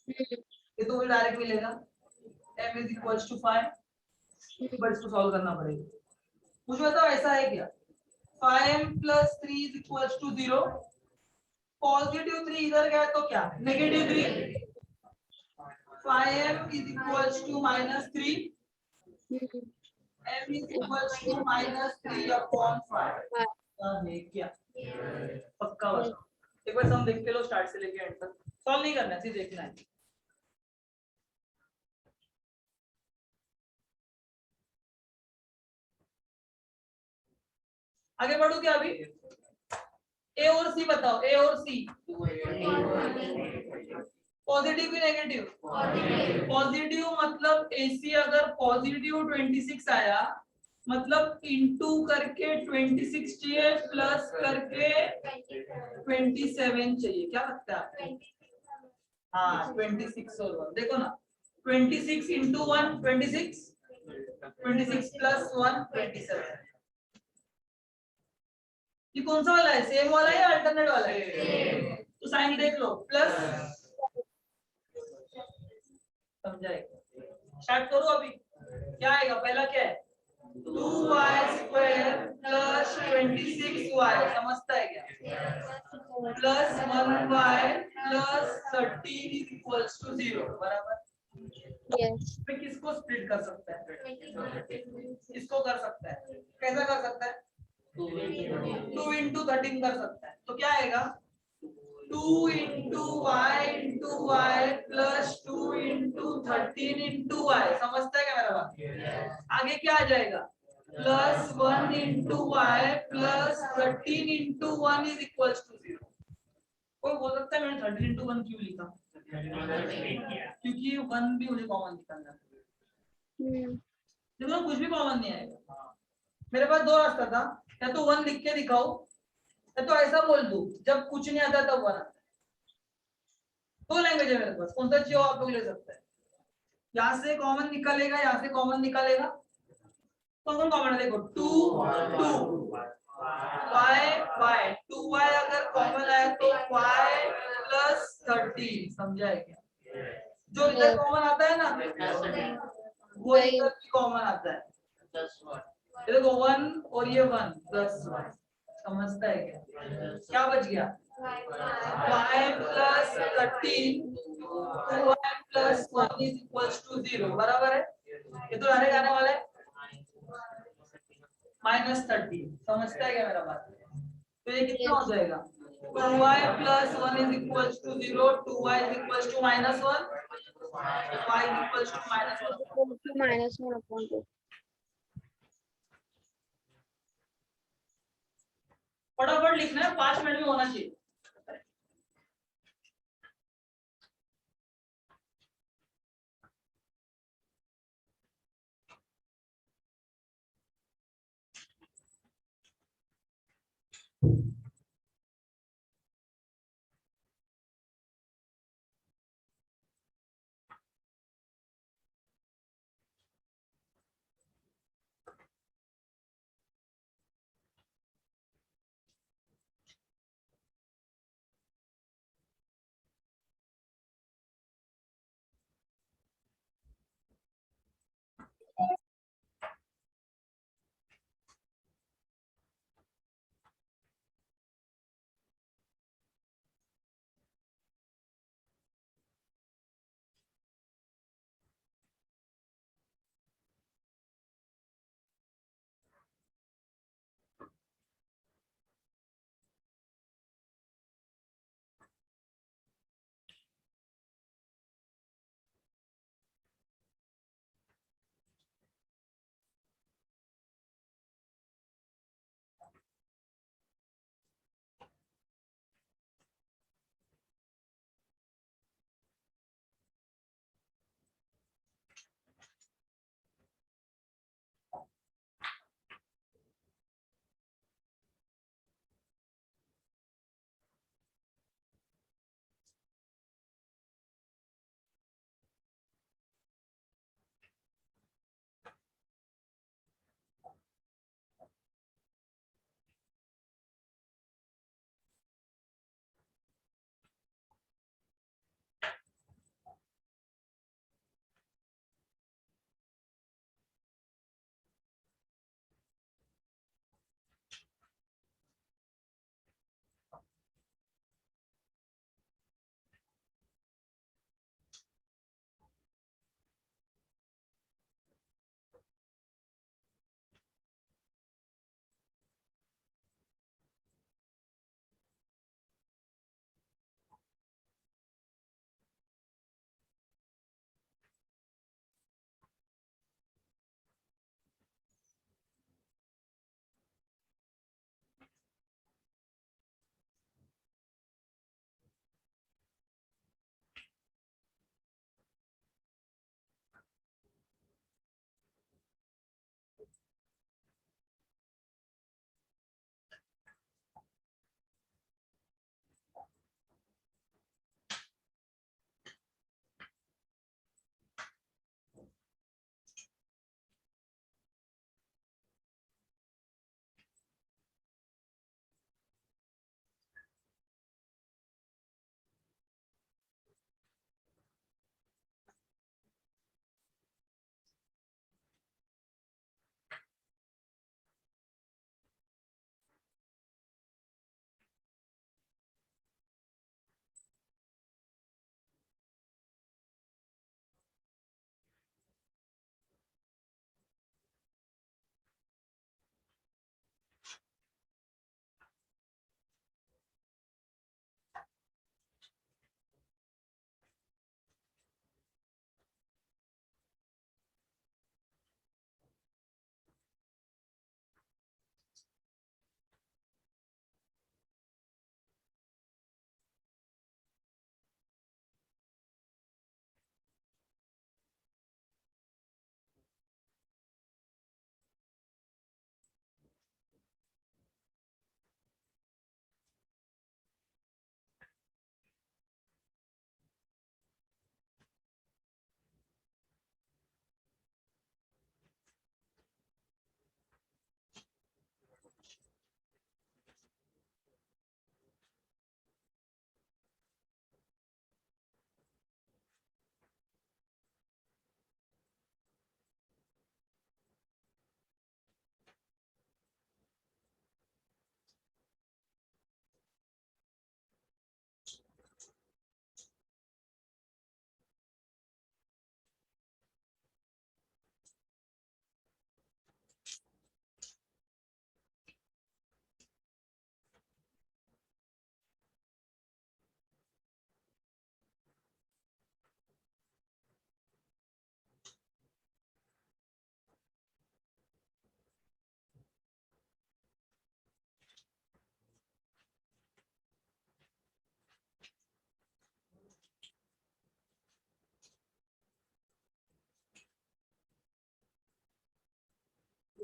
ये तो डायरेक्ट मिलेगा m is equals to 5, but इसको सॉल्व करना पड़ेगा। मुझे बताओ ऐसा है क्या 5m plus 3 is equals to 0। Positive 3 इधर गया तो क्या negative 3। 5m is equals to minus 3, m is equals to minus 3 upon 5। है क्या? पक्का बताओ। एक बार सम देख के लो स्टार्ट से लेके एंड तक, सॉल्व नहीं करना है, सिर्फ देखना है। आगे बढ़ो क्या अभी? ए और सी बताओ, ए और सी पॉजिटिव की नेगेटिव? पॉजिटिव मतलब एसी अगर पॉजिटिव 26 आया मतलब इनटू करके 26 चाहिए प्लस करके 27 चाहिए। क्या लगता है आपको? हाँ 26 और 1 देखो ना, 26 इंटू 1 26, 26 प्लस 1 27। ये कौन सा वाला है, सेम वाला है या अल्टरनेट वाला है? तो साइन देख लो प्लस, समझाएगा। स्टार्ट करो अभी। क्या आएगा पहला, क्या है 2y² प्लस 26y। समझता है क्या? Plus 1y plus 13 is equals to 0 बराबर। Yes. मैं किसको स्प्लिट कर सकता है? इसको कर सकता है। कैसा कर सकता है? 2 into 13 कर सकता है। तो क्या आएगा 2 into y plus 2 into 13 into y। समझता है क्या मेरा बात? आगे क्या आ जाएगा plus 1 into y plus 13 into 1 is equal to 0। कोई बोल सकता है मैंने 13 इंटू 1 क्यों लिखा? क्योंकि 1 भी मुझे कॉमन निकालना है। देखो कुछ भी कॉमन नहीं आएगा। मेरे पास दो रास्ता था, या तो 1 लिख के दिखाओ या तो ऐसा बोल दूं जब कुछ नहीं आता तब 1 आता है। दो लैंग्वेज है मेरे पास, कौन सा चाहिए आप लोग ले सकते हैं। यहाँ से कॉमन निकलेगा, यहाँ से कॉमन निकलेगा, कौन कॉमन है देखो 2 2 y y 2y अगर कॉमन आया तो y प्लस 13 समझा है क्या? जो इधर कॉमन आता है ना वो इधर भी कॉमन आता है। ये देखो 1 और ये 1 प्लस 1 समझता है क्या? क्या बच गया y plus 13 2y plus 1 is equals to 0 बराबर है। ये तो डायरेक्ट आने वाला है -30 समझता है क्या मेरा बात? तो ये कितना हो जाएगा 2y plus 1 is equals to 0 2y is equals to -1 y is equals to -1 -1/2 फटाफट लिखना है 5 मिनट में होना चाहिए।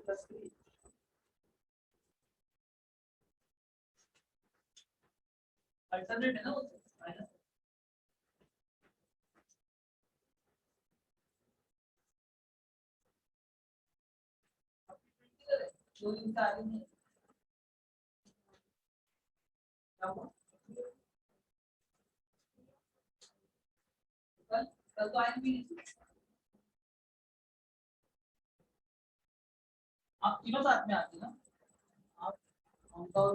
+3 अल्टरनेट है ना वो माइनस दो दिन से आगे नहीं क्या हुआ कल तो आए भी नहीं आप तीनों साथ में आते ना आप उनका और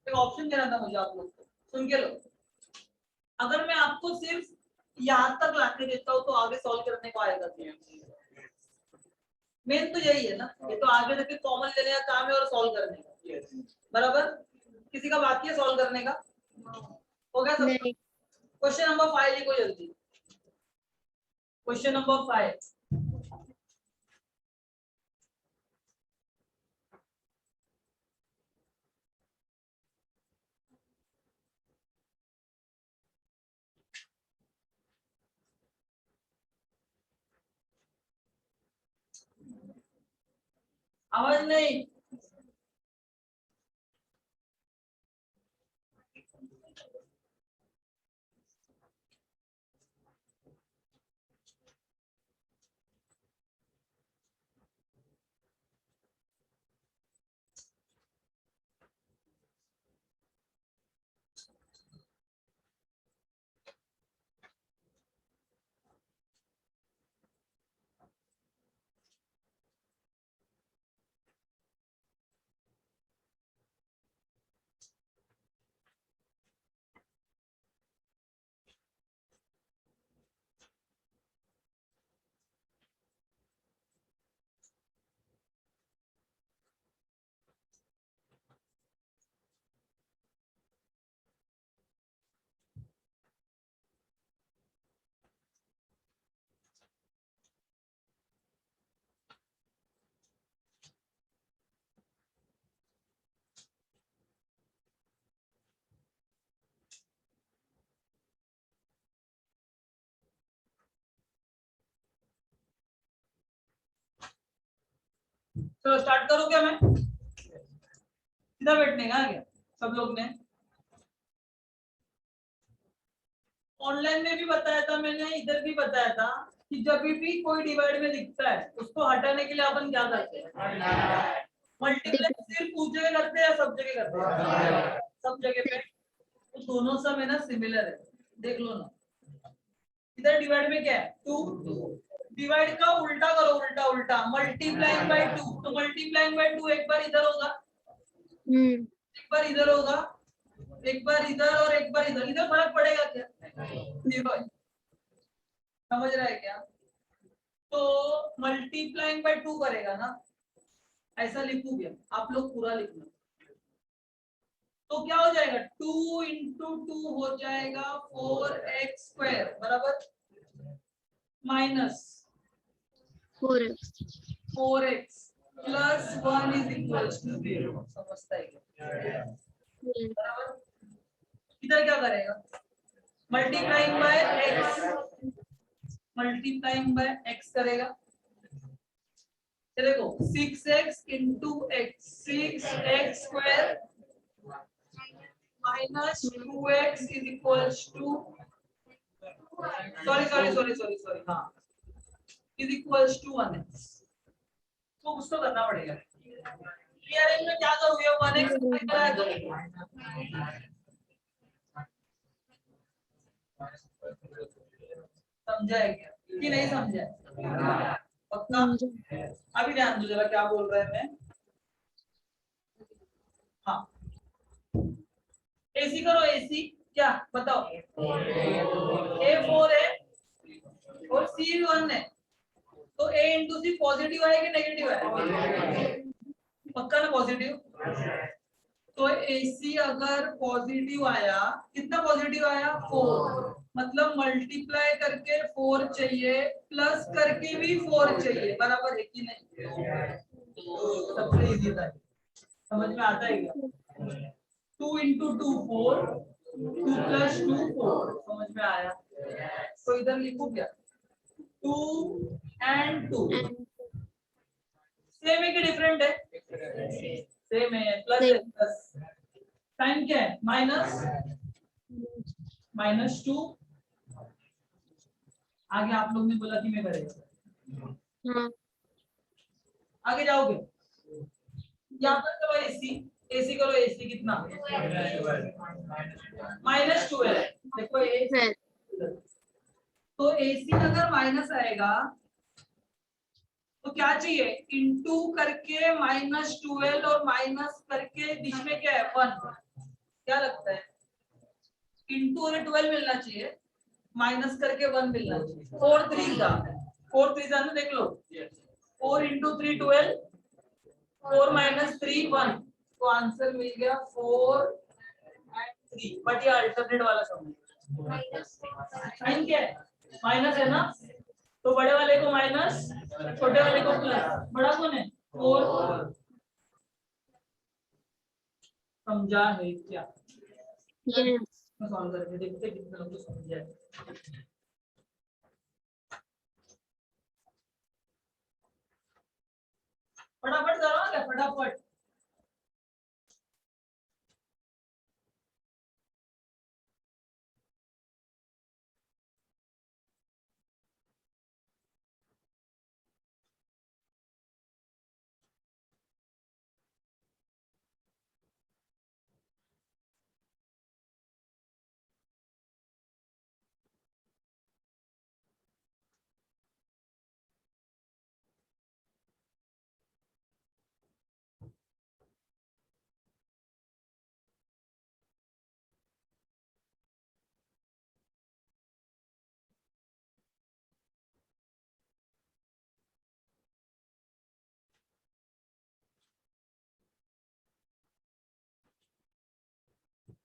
एक ऑप्शन देना था मुझे आप लोग को सुन के लो अगर मैं आपको सिर्फ यहाँ तक लाके देता हूँ तो आगे सॉल्व करने को आएगा मेन तो यही है ना ये तो आगे तक कॉमन लेने का काम है और सॉल्व करने का बराबर किसी का बाकी है सॉल्व करने का हो गया सब क्वेश्चन नंबर 5 लिखो जल्दी क्वेश्चन नंबर 5 आवाज नहीं चलो स्टार्ट करो क्या मैं सीधा बैठने का क्या सब लोग ने ऑनलाइन में भी बताया था मैंने इधर भी बताया था कि जब भी कोई डिवाइड में दिखता है उसको हटाने के लिए अपन क्या करते हैं मल्टीप्लाई सिर्फ उस जगह करते हैं या सब जगह करते हैं सब जगह पे तो दोनों सब है ना सिमिलर है देख लो ना इधर डिवाइड में क्या है 2 डिवाइड का उल्टा करो उल्टा उल्टा मल्टीप्लाइंग बाय 2 तो मल्टीप्लाइंग बाय 2 एक बार इधर होगा एक बार इधर होगा एक बार इधर और एक बार इधर इधर फर्क पड़ेगा क्या नहीं भाई समझ रहा है क्या तो मल्टीप्लाइंग बाय 2 करेगा ना ऐसा लिखूंगे आप लोग पूरा लिखना तो क्या हो जाएगा 2 into 2 हो जाएगा 4x² बराबर minus 4x plus 1 is equal to 0 समझता है क्या बराबर इधर क्या करेगा मल्टीप्लाइंग बाय x करेगा देखो 6x into x 6x² minus 2x is equals to sorry हाँ is equals to 1x तो कुछ तो करना पड़ेगा रीअरेंज में क्या करोगे 1x कराया करोगे समझा है क्या कि नहीं समझा पक्का अभी ध्यान दो जरा क्या बोल रहे हैं मैं हाँ एसी करो एसी क्या बताओ A4 है और C1 है तो A into C पॉजिटिव है कि नेगेटिव है पक्का ना पॉजिटिव तो AC अगर पॉजिटिव आया कितना पॉजिटिव आया 4 मतलब मल्टीप्लाई करके 4 चाहिए प्लस करके भी 4 चाहिए बराबर है कि नहीं तो सबसे इजी था समझ में आता है क्या 2 into 2 4, 2 plus 2 4, समझ में आया? तो इधर लिखूं क्या? 2 and 2 and सेम है कि डिफरेंट है? सेम है, प्लस है, प्लस साइन क्या है? -2। आगे आप लोग ने बोला कि मैं करेगा, हाँ आगे जाओगे? यहाँ पर करो एसी, एसी करो, एसी कितना? -12। देखो AC, 12 तो एसी अगर माइनस आएगा तो क्या चाहिए? इंटू करके -12 और माइनस करके बीच में क्या है? 1। क्या लगता है? इंटू और 12 मिलना चाहिए, माइनस करके 1 मिलना चाहिए। 4 3 जा, 4 3 जा, देख लो, 4 into 3 12, 4 minus 3 1, तो आंसर मिल गया 4 and 3। बट ये अल्टरनेट वाला समझ, साइन क्या है? माइनस है ना, तो बड़े वाले को माइनस, छोटे वाले को प्लस। बड़ा कौन है? 4। समझा है क्या? yes सॉल्व करके देखते हैं कितने लोग को समझ जाए। फटाफट करो ना, फटाफट।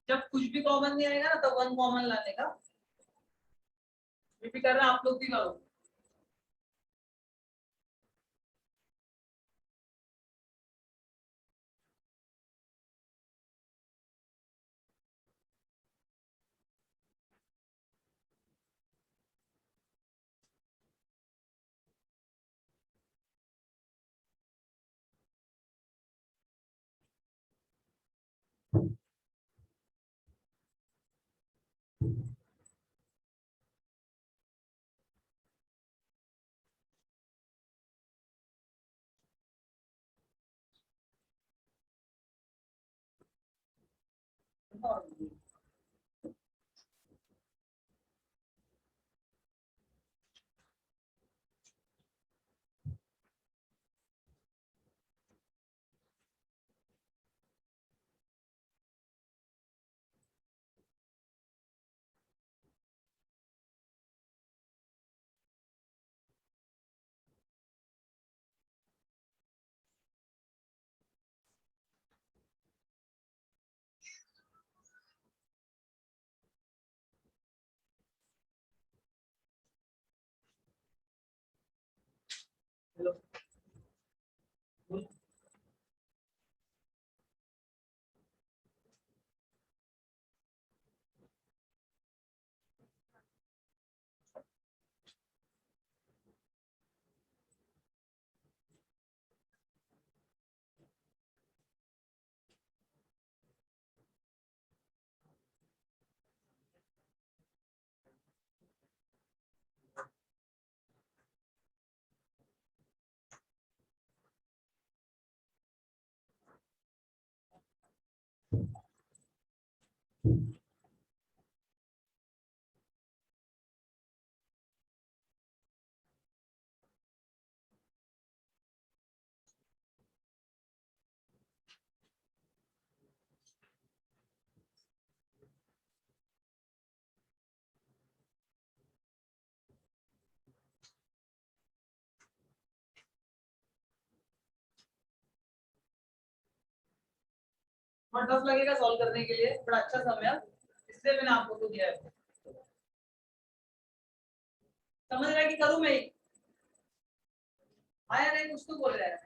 जब कुछ भी कॉमन नहीं आएगा ना, तो 1 कॉमन लाने का। ये भी कर रहे हैं, आप लोग भी करो। हेलो, बहुत टफ लगेगा सॉल्व करने के लिए, बड़ा अच्छा समय, इसलिए मैंने आपको तो दिया है। समझ रहा है कि करूं मैं? आया नहीं, कुछ तो बोल रहा है,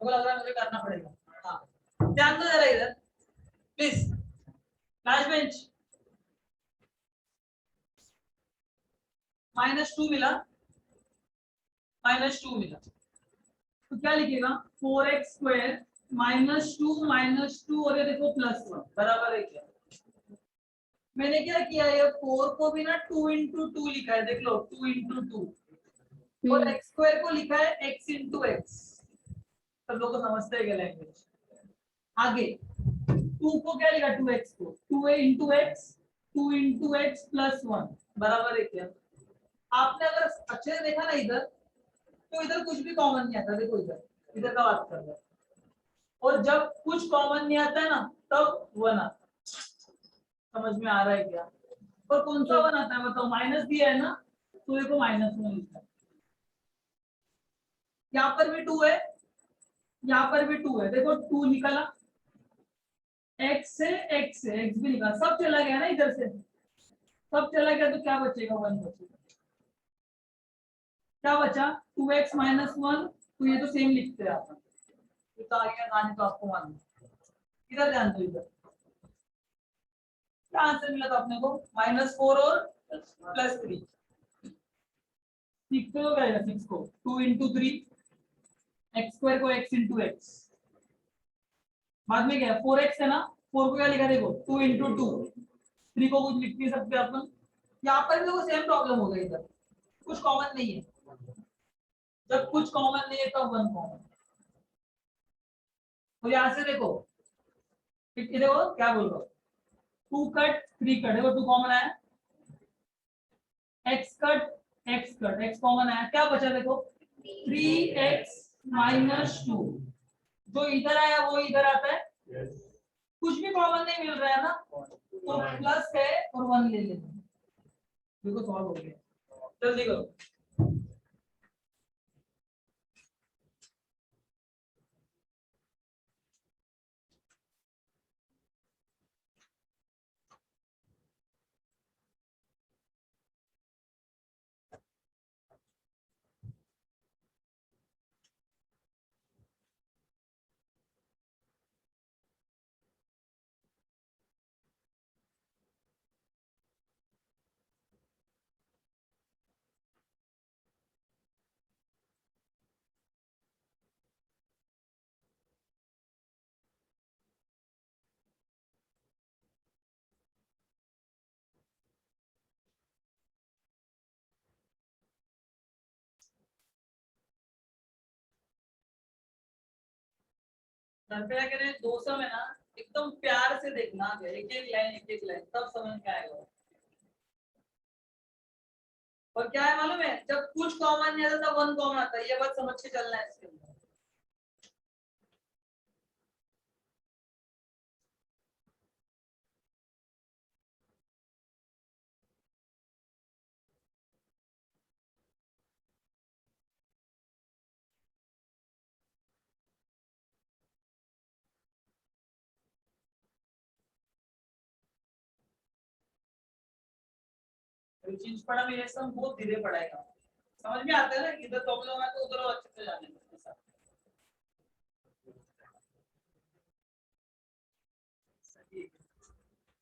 मुझे लग रहा है मुझे करना पड़ेगा। हाँ, ध्यान दो जरा इधर। प्लीज लास्ट बेंच -2 मिला, -2 मिला, तो क्या लिखेगा 4x² -2 और ये देखो +1 बराबर है क्या। मैंने क्या किया ये 4 को भी ना 2 into 2 लिखा है, देख लो 2 into 2 और x² को लिखा है x into x। सब लोग को समझते हैं क्या लैंग्वेज। आगे 2 को क्या लिखा 2x को 2a into x 2 into x +1 बराबर है क्या। आपने अगर अच्छे से देखा ना इधर, तो इधर कुछ भी कॉमन नहीं आता, देखो इधर इधर का बात कर रहे हैं, और जब कुछ कॉमन नहीं आता है ना तब 1 आता है। समझ में आ रहा है क्या। और कौन सा 1 आता है बताओ, माइनस दिया है ना, तो देखो -1 लिखा है, यहाँ पर भी 2 है, यहाँ पर भी 2 है, देखो 2 निकला, x से x भी निकला, सब चला गया ना इधर से, सब चला गया तो क्या बचेगा 1 बचेगा। क्या बचा 2x -1, तो ये तो सेम लिखते हैं आप, ये तो आगे का कहानी तो आपको मालूम है। इधर ध्यान दो, इधर क्या आंसर मिला था अपने को -4 और +3, 6 को क्या 6 को 2 into 3 x² को x into x, बाद में क्या 4x है ना, 4 को क्या लिखा देखो 2 into 2, 3 को कुछ लिख नहीं सकते अपन। यहाँ पर भी देखो सेम प्रॉब्लम हो गई, इधर कुछ कॉमन नहीं है, जब कुछ कॉमन नहीं है तब 1 कॉमन। तो यहाँ से देखो देखो क्या बोल रहा हूँ, 2 कट 3 कट देखो 2 कॉमन आया, x कट x कॉमन आया, क्या बचा देखो 3x -2, जो इधर आया वो इधर आता है, कुछ भी कॉमन नहीं मिल रहा है ना, तो प्लस है और 1 ले लेते हैं, देखो सॉल्व हो गया, जल्दी करो। कृपया करें 200 में ना एकदम प्यार से देखना, एक एक लाइन तब समझ में आएगा। और क्या है मालूम है, जब कुछ कॉमन नहीं आता तब 1 कॉमन आता है, ये बात समझ के चलना है इसके अंदर। चीज पढ़ा मेरे से बहुत धीरे पढ़ाएगा, समझ में आता है ना, इधर प्रॉब्लम है तो उधर अच्छे से जाने दो।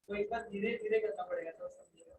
तो एक बार धीरे धीरे करना पड़ेगा तो समझिएगा।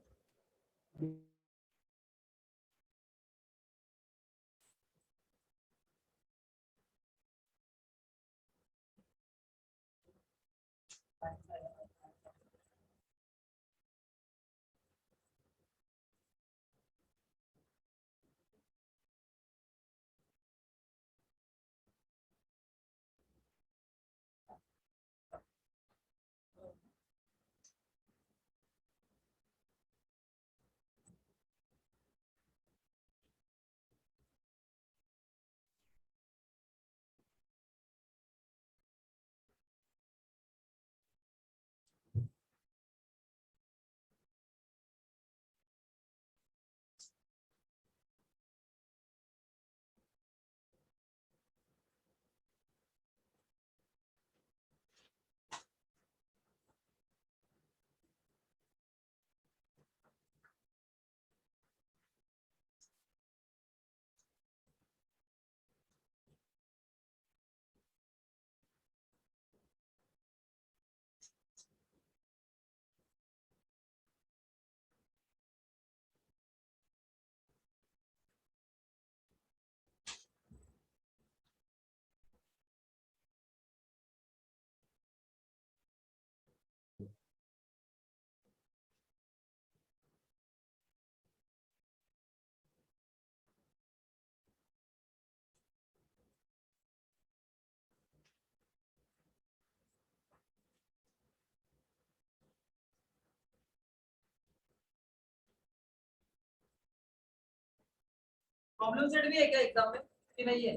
प्रॉब्लम सेट भी है क्या एग्जाम में कि नहीं है?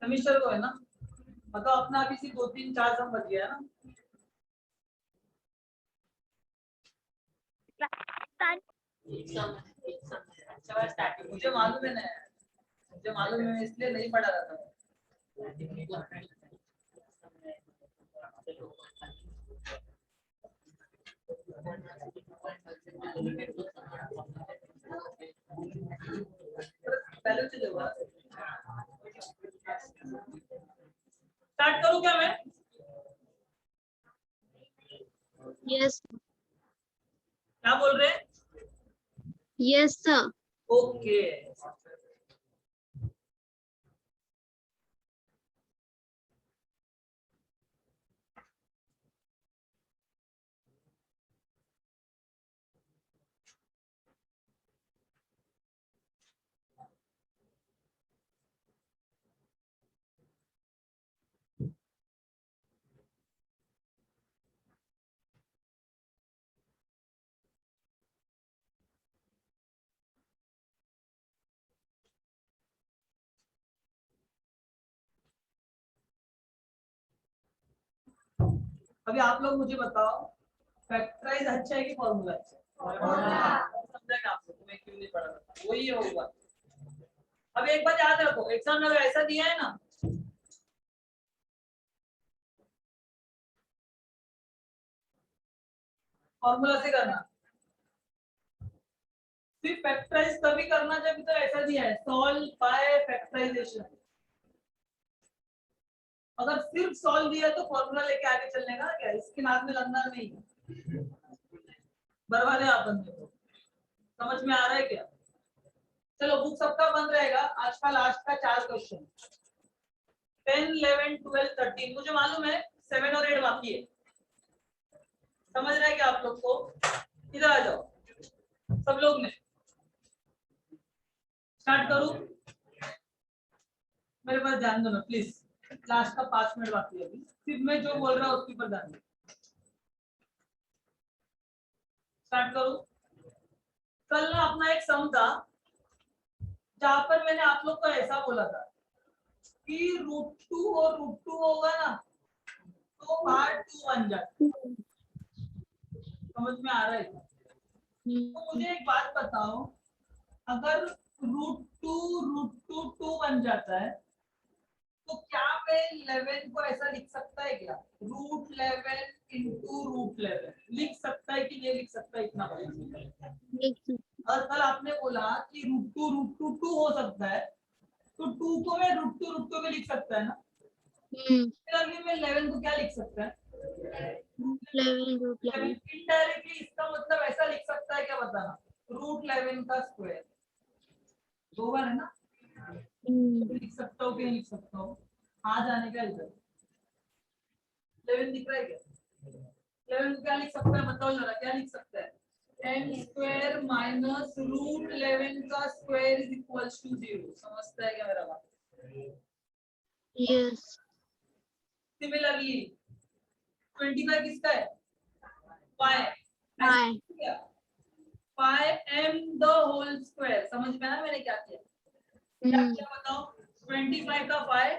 सेमिस्टर को है ना, मतलब अपना अभी सिर्फ 2 3 4 सम बच गया है ना। मुझे मालूम है ना, मुझे मालूम है, इसलिए नहीं पढ़ा रहा था। पहले से देखो, स्टार्ट करूं क्या मैं? यस क्या बोल रहे हैं? Yes sir. ओके। अभी आप लोग मुझे बताओ, फैक्टराइज अच्छा है कि फॉर्मूला अच्छा है? समझेगा आप लोग, मैं क्यों नहीं पढ़ा रहा था, वही होगा। अब एक बात याद रखो, एग्जाम में ऐसा दिया है ना, फॉर्मूला से करना, सिर्फ फैक्टराइज तभी करना जब तो ऐसा दिया है, सॉल्व बाय फैक्टराइजेशन। अगर सिर्फ सॉल्व दिया तो फॉर्मूला लेके आगे चलने का क्या, इसके नाम में लगना नहीं है। बर्बाद है आप बंदे को, समझ में आ रहा है क्या? चलो बुक सबका बंद रहेगा, आज का लास्ट का 4 क्वेश्चन, 10 11 12 13, मुझे मालूम है 7 और 8 बाकी है। समझ रहे हैं क्या आप लोग को? इधर आ जाओ सब लोग ने, स्टार्ट करूं? मेरे पास ध्यान दो ना प्लीज, लास्ट का 5 मिनट बाकी है, अभी सिर्फ मैं जो बोल रहा हूँ उसके ऊपर ध्यान दो। स्टार्ट करूं? कल ना अपना एक सम था जहां पर मैंने आप लोग को ऐसा बोला था कि √2 और √2 होगा ना तो बाहर 2 बन जाता। समझ में आ रहा है? तो मुझे एक बात बताओ, अगर √2 2 बन जाता है तो क्या मैं 11 को ऐसा लिख सकता है क्या, √11 इंटू √11 लिख सकता है कि नहीं लिख सकता है, इतना बताइए। और कल आपने बोला कि √2 2 हो सकता है, तो 2 को मैं √2 में लिख सकता है ना, फिर अभी मैं 11 को क्या लिख सकता है, इनडायरेक्टली इसका मतलब ऐसा लिख सकता है क्या बताना, √11 का स्क्वायर 2 बार है ना, लिख सकता हूँ कि नहीं लिख सकता हूँ, आ जाने का इधर 11 दिख रहा है क्या, 11 को क्या लिख सकता है बताओ जरा, क्या लिख सकता है, m² माइनस √11 का स्क्वायर इज इक्वल्स टू 0। समझता है क्या मेरा बात? यस सिमिलरली 25 किसका है, पाई, पाई m द होल स्क्वायर। समझ में आया मैंने क्या किया? क्या बताओ, 25 का पाई,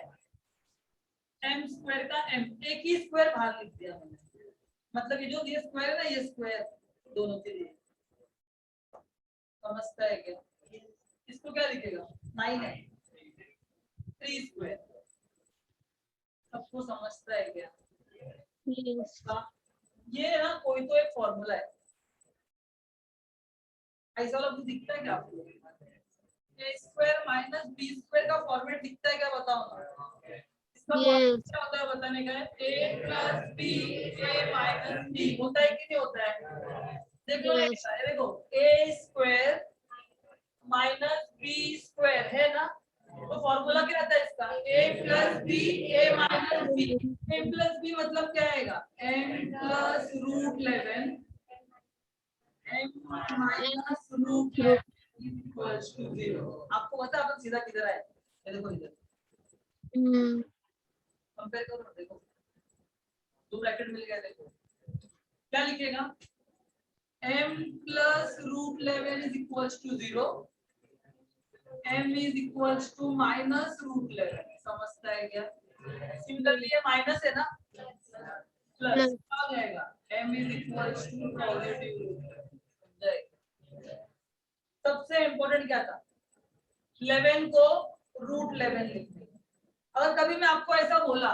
m² का m, एक ही स्क्वायर बाहर लिख दिया मैंने, मतलब ये जो ये स्क्वायर है ना, ये स्क्वायर दोनों के लिए। समझता है क्या? इसको क्या लिखेगा, 9 है, 3 स्क्वायर। सबको समझता है क्या? ये ना कोई तो एक फॉर्मूला है, ऐसा वाला कुछ दिखता है क्या आपको? a² माइनस b² का फॉर्मेट दिखता है क्या बताओ ना? इसका फॉर्मूला क्या होता है बताने का है, a plus b a minus b होता है कि नहीं होता है? देखो देखो a² माइनस b² है ना, तो फॉर्मूला क्या रहता है इसका, a plus b a minus b, m plus b मतलब क्या आएगा, m plus √11 m minus √11 equals to 0। आपको पता है अपन सीधा किधर आए, ये देखो इधर कंपेयर करो, देखो 2 ब्रैकेट मिल गया, देखो क्या लिखेगा, m plus √11 is equals to 0, m is equals to minus root 11। समझता है क्या? सिमिलरली ये माइनस है ना, प्लस आ जाएगा m is equals to positive root 11। सबसे इंपॉर्टेंट क्या था? 11 को रूट 11 लिखते। अगर कभी मैं आपको ऐसा बोला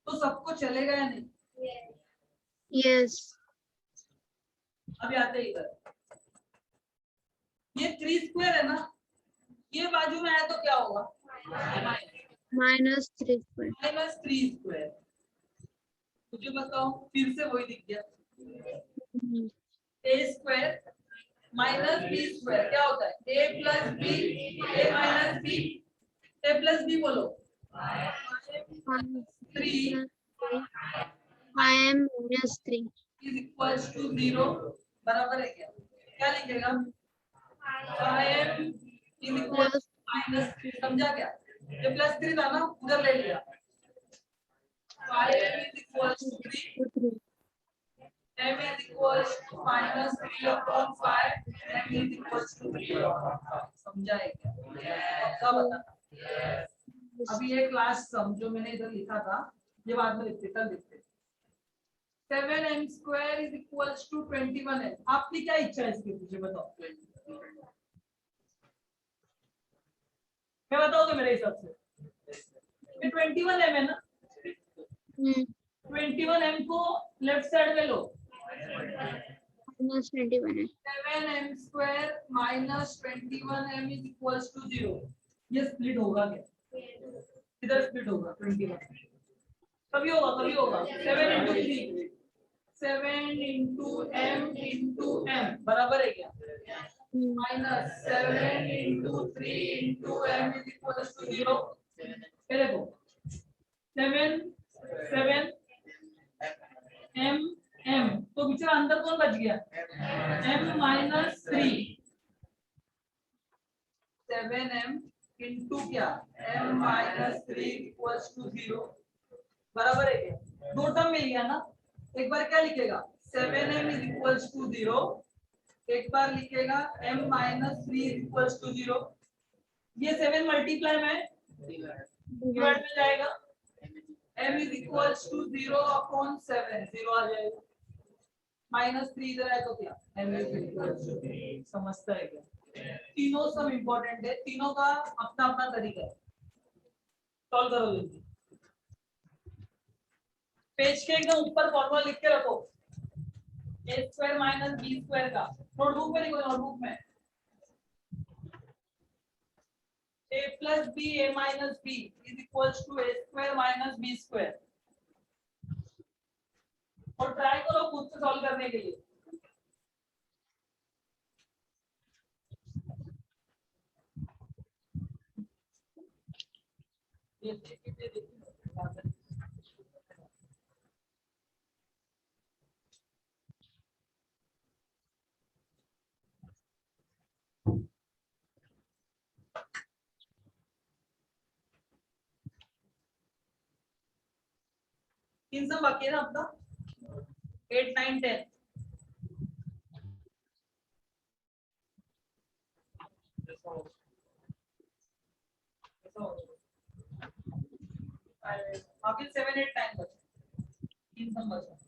तो सबको चलेगा या नहीं? Yes. अभी आते हैं इधर। ये 3 स्क्वायर है ना, ये बाजू में आया तो क्या होगा? -3 square. Minus 3 square. मुझे बताओ, फिर से वही दिख गया। Hmm. a square minus B square क्या होता है? a plus B, a minus B, a plus B बोलो। 3 5m -3. इज इक्वल्स टू 0 बराबर है क्या? क्या लिखेगा? 5m is equals minus 3। समझा क्या? ये प्लस 3 था ना, उधर ले लिया। 5m is equals to 3, m is equals to minus 3 upon 5, m is equals to 3 upon 5। समझा है क्या? पक्का बताना। अभी ये क्लास सम जो मैंने इधर लिखा था, ये बाद में लिखते, कल लिखते। 7m square is equals to 21m। आपकी क्या इच्छा है इसके पीछे बताओ? मैं बताऊंगा मेरे हिसाब से। ये 21m है ना, 21m को लेफ्ट साइड में लो। -21 है। 7m square minus 21m is equals to 0। ये स्प्लिट होगा क्या? इधर स्प्लिट होगा 21। कभी होगा 7 into 3, 7 into m into m बराबर है क्या? Minus 7 into 3 into m is equals to 0। ये देखो 7 m m, तो बेचारा अंदर कौन बच गया? m minus 3। 7m इंटू क्या? m माइनस 3 इक्वल्स टू 0 बराबर है क्या? दो टर्म मिल गया ना। एक बार क्या लिखेगा? 7m इज इक्वल्स टू 0, एक बार लिखेगा m माइनस 3 इक्वल्स टू 0। ये 7 मल्टीप्लाई में डिवाइड में जाएगा, m is equals to 0 upon 7, 0 आ जाएगा। माइनस 3 इधर है तो क्या? m is equals to 3। समझता है क्या? तीनों सम इंपॉर्टेंट है, तीनों का अपना अपना तरीका है। सॉल्व करो जल्दी। पेज के एकदम ऊपर फॉर्मूला लिख के रखो, a square minus b square का। नोटबुक में लिखो, नोटबुक में a plus b a minus b is equals to a square minus b square. और ट्राई करो खुद से सॉल्व करने के लिए। ये देखिए तीन सम बाकी है ना अपना, 8 9 10। बाकी 7 8 9 बचे, तीन सम बचे।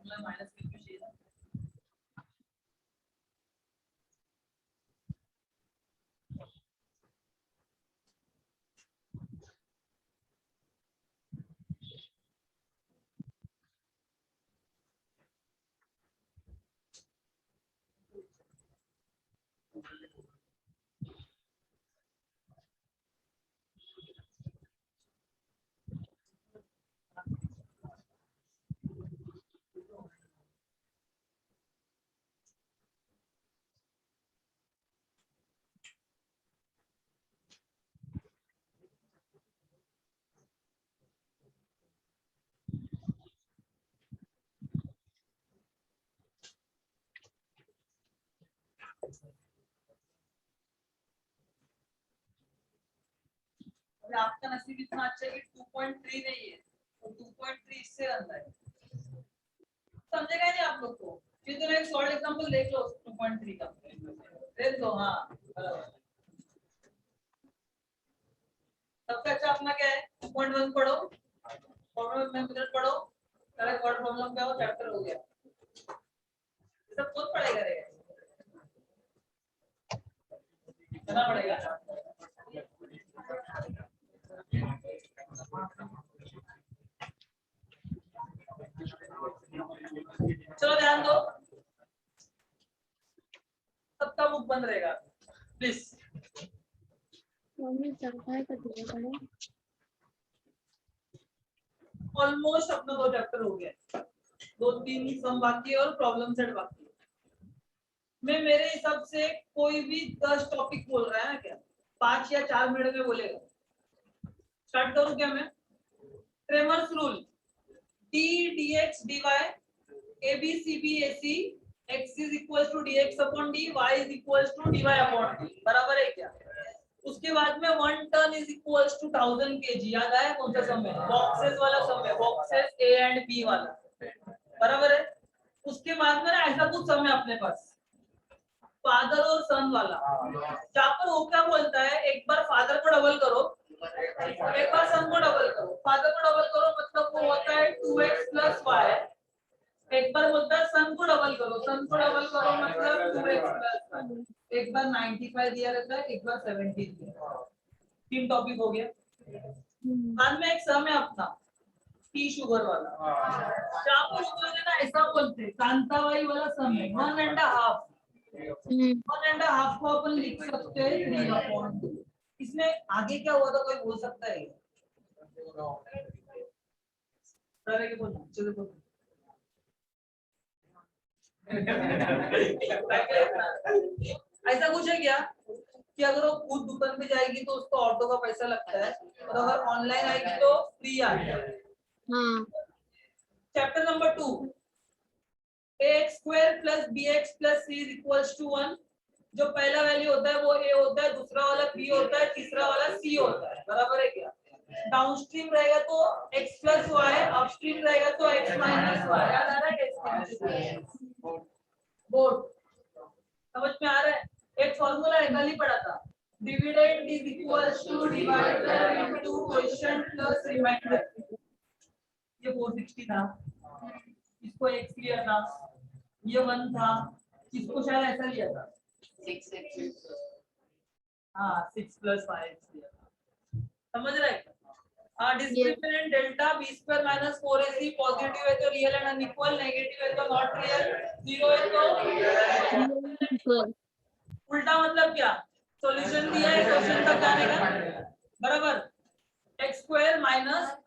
फॉर्मूला माइनस कितना चाहिए था? अरे आपका नसीब इतना अच्छा है कि 2.3 नहीं है, तो 2.3 इससे अंदर है। समझेगा नहीं आप लोग को? फिर तो एक सॉलिड एग्जांपल देख लो 2.3 का, देख लो। हाँ बराबर। सबसे अच्छा अपना क्या है? 2.1 पढ़ो, फॉर्मूला में मेथड पढ़ो, करेक्ट वर्ड प्रॉब्लम क्या हो, चैप्टर हो गया। ये सब कौन पढ़ेगा रे? करना पड़ेगा। चलो ध्यान दो, सबका बुक बंद रहेगा प्लीज। मम्मी चढ़ाई कर दिया करो। ऑलमोस्ट अपना 2 चैप्टर हो गया, 2-3 सम बाकी है और प्रॉब्लम सेट बाकी है। मैं मेरे हिसाब से कोई भी 10 टॉपिक बोल रहा है ना क्या, 5 या 4 मिनट में बोलेगा। स्टार्ट करूं क्या मैं? Cramer's rule, d dx dy ab cb ac x is equals to dx upon d, y is equals to dy upon d, बराबर है क्या? उसके बाद में 1 ton is equals to 1000 kg, याद आया कौन सा सम है? बॉक्सेस वाला सम है, बॉक्सेस ए एंड बी वाला, बराबर है। उसके बाद में ना ऐसा कुछ सम है अपने पास, फादर और सन वाला, जहां पर वो क्या बोलता है, एक बार फादर को डबल करो, एक बार सन को डबल करो। फादर को डबल करो मतलब वो होता है 2x + y, एक बार बोलता है सन को डबल करो, सन को डबल करो मतलब 2x + y। एक बार 95 दिया रहता है, एक बार 70 दिया। 3 टॉपिक हो गया। बाद में एक सम है अपना टी शुगर वाला, जहां पर उसने ना ऐसा बोलते हैं कांताबाई वाला सम है 1.5, 1.5 को अपन लिख सकते हैं 3/2। इसमें आगे क्या हुआ था कोई बोल सकता है? सर बोल चलो बोल। ऐसा कुछ है क्या कि अगर वो खुद दुकान पे जाएगी तो उसको ऑटो का पैसा लगता है, और अगर ऑनलाइन आएगी तो फ्री आता है। हाँ। Chapter number 2, ax² + bx + c = 1। जो पहला वैल्यू होता है वो a होता है, दूसरा वाला b होता है, तीसरा वाला c होता है, बराबर है क्या? डाउनस्ट्रीम रहेगा तो x + y, अपस्ट्रीम रहेगा तो x - y। याद आ रहा है? बोर्ड समझ में आ रहा है? एक फॉर्मूला है, कल ही पढ़ा था, dividend is equals to divider into quotient plus reminder. ये 460 था, इसको x लिया था, ये 1 था, इसको शायद ऐसा लिया था 6x। हाँ 6 + 5x लिया था, समझ रहे हैं? हाँ, discriminant delta b² - 4ac positive है तो रियल एंड अनइक्वल, नेगेटिव है तो नॉट रियल, 0 है तो उल्टा। मतलब क्या? सॉल्यूशन दिया है, क्वेश्चन तक जाने का, बराबर। x² -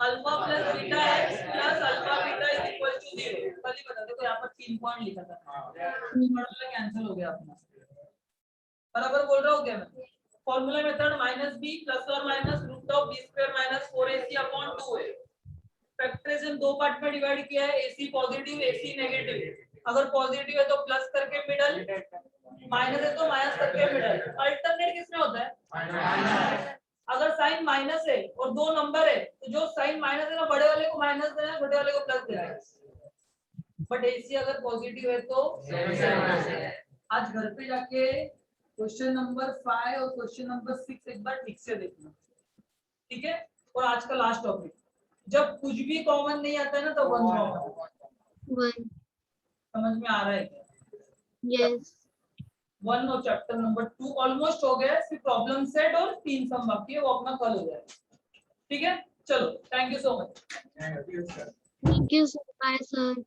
alpha + beta x + alpha beta = 0। कल ही बता देखो, यहाँ पर 3 पॉइंट लिखा था, कैंसिल हो गया अपना, बराबर बोल रहा हूँ क्या मैं? Formula method -b ± √b² - 4ac/2 है। फैक्टराइजेशन 2 पार्ट में डिवाइड किया है, ac पॉजिटिव ac नेगेटिव। अगर पॉजिटिव है तो प्लस करके मिडल, माइनस है तो माइनस करके मिडल। अल्टरनेट किसमें होता है? अगर साइन माइनस है और 2 नंबर है तो जो साइन माइनस है ना, बड़े वाले को माइनस देना है, छोटे वाले को प्लस देना है। बट ac अगर पॉजिटिव है तो आज घर पे जाके क्वेश्चन नंबर 5 और क्वेश्चन नंबर 6 एक बार ठीक से देखना, ठीक है? और आज का लास्ट टॉपिक, जब कुछ भी कॉमन नहीं आता है ना तो 1 कॉमन। समझ में आ रहा है क्या? यस 1 और चैप्टर नंबर 2 ऑलमोस्ट हो गया, सिर्फ प्रॉब्लम सेट और 3 सम बाकी है, वो अपना कल हो जाएगा। ठीक है, चलो thank you so much. Thank you sir bye sir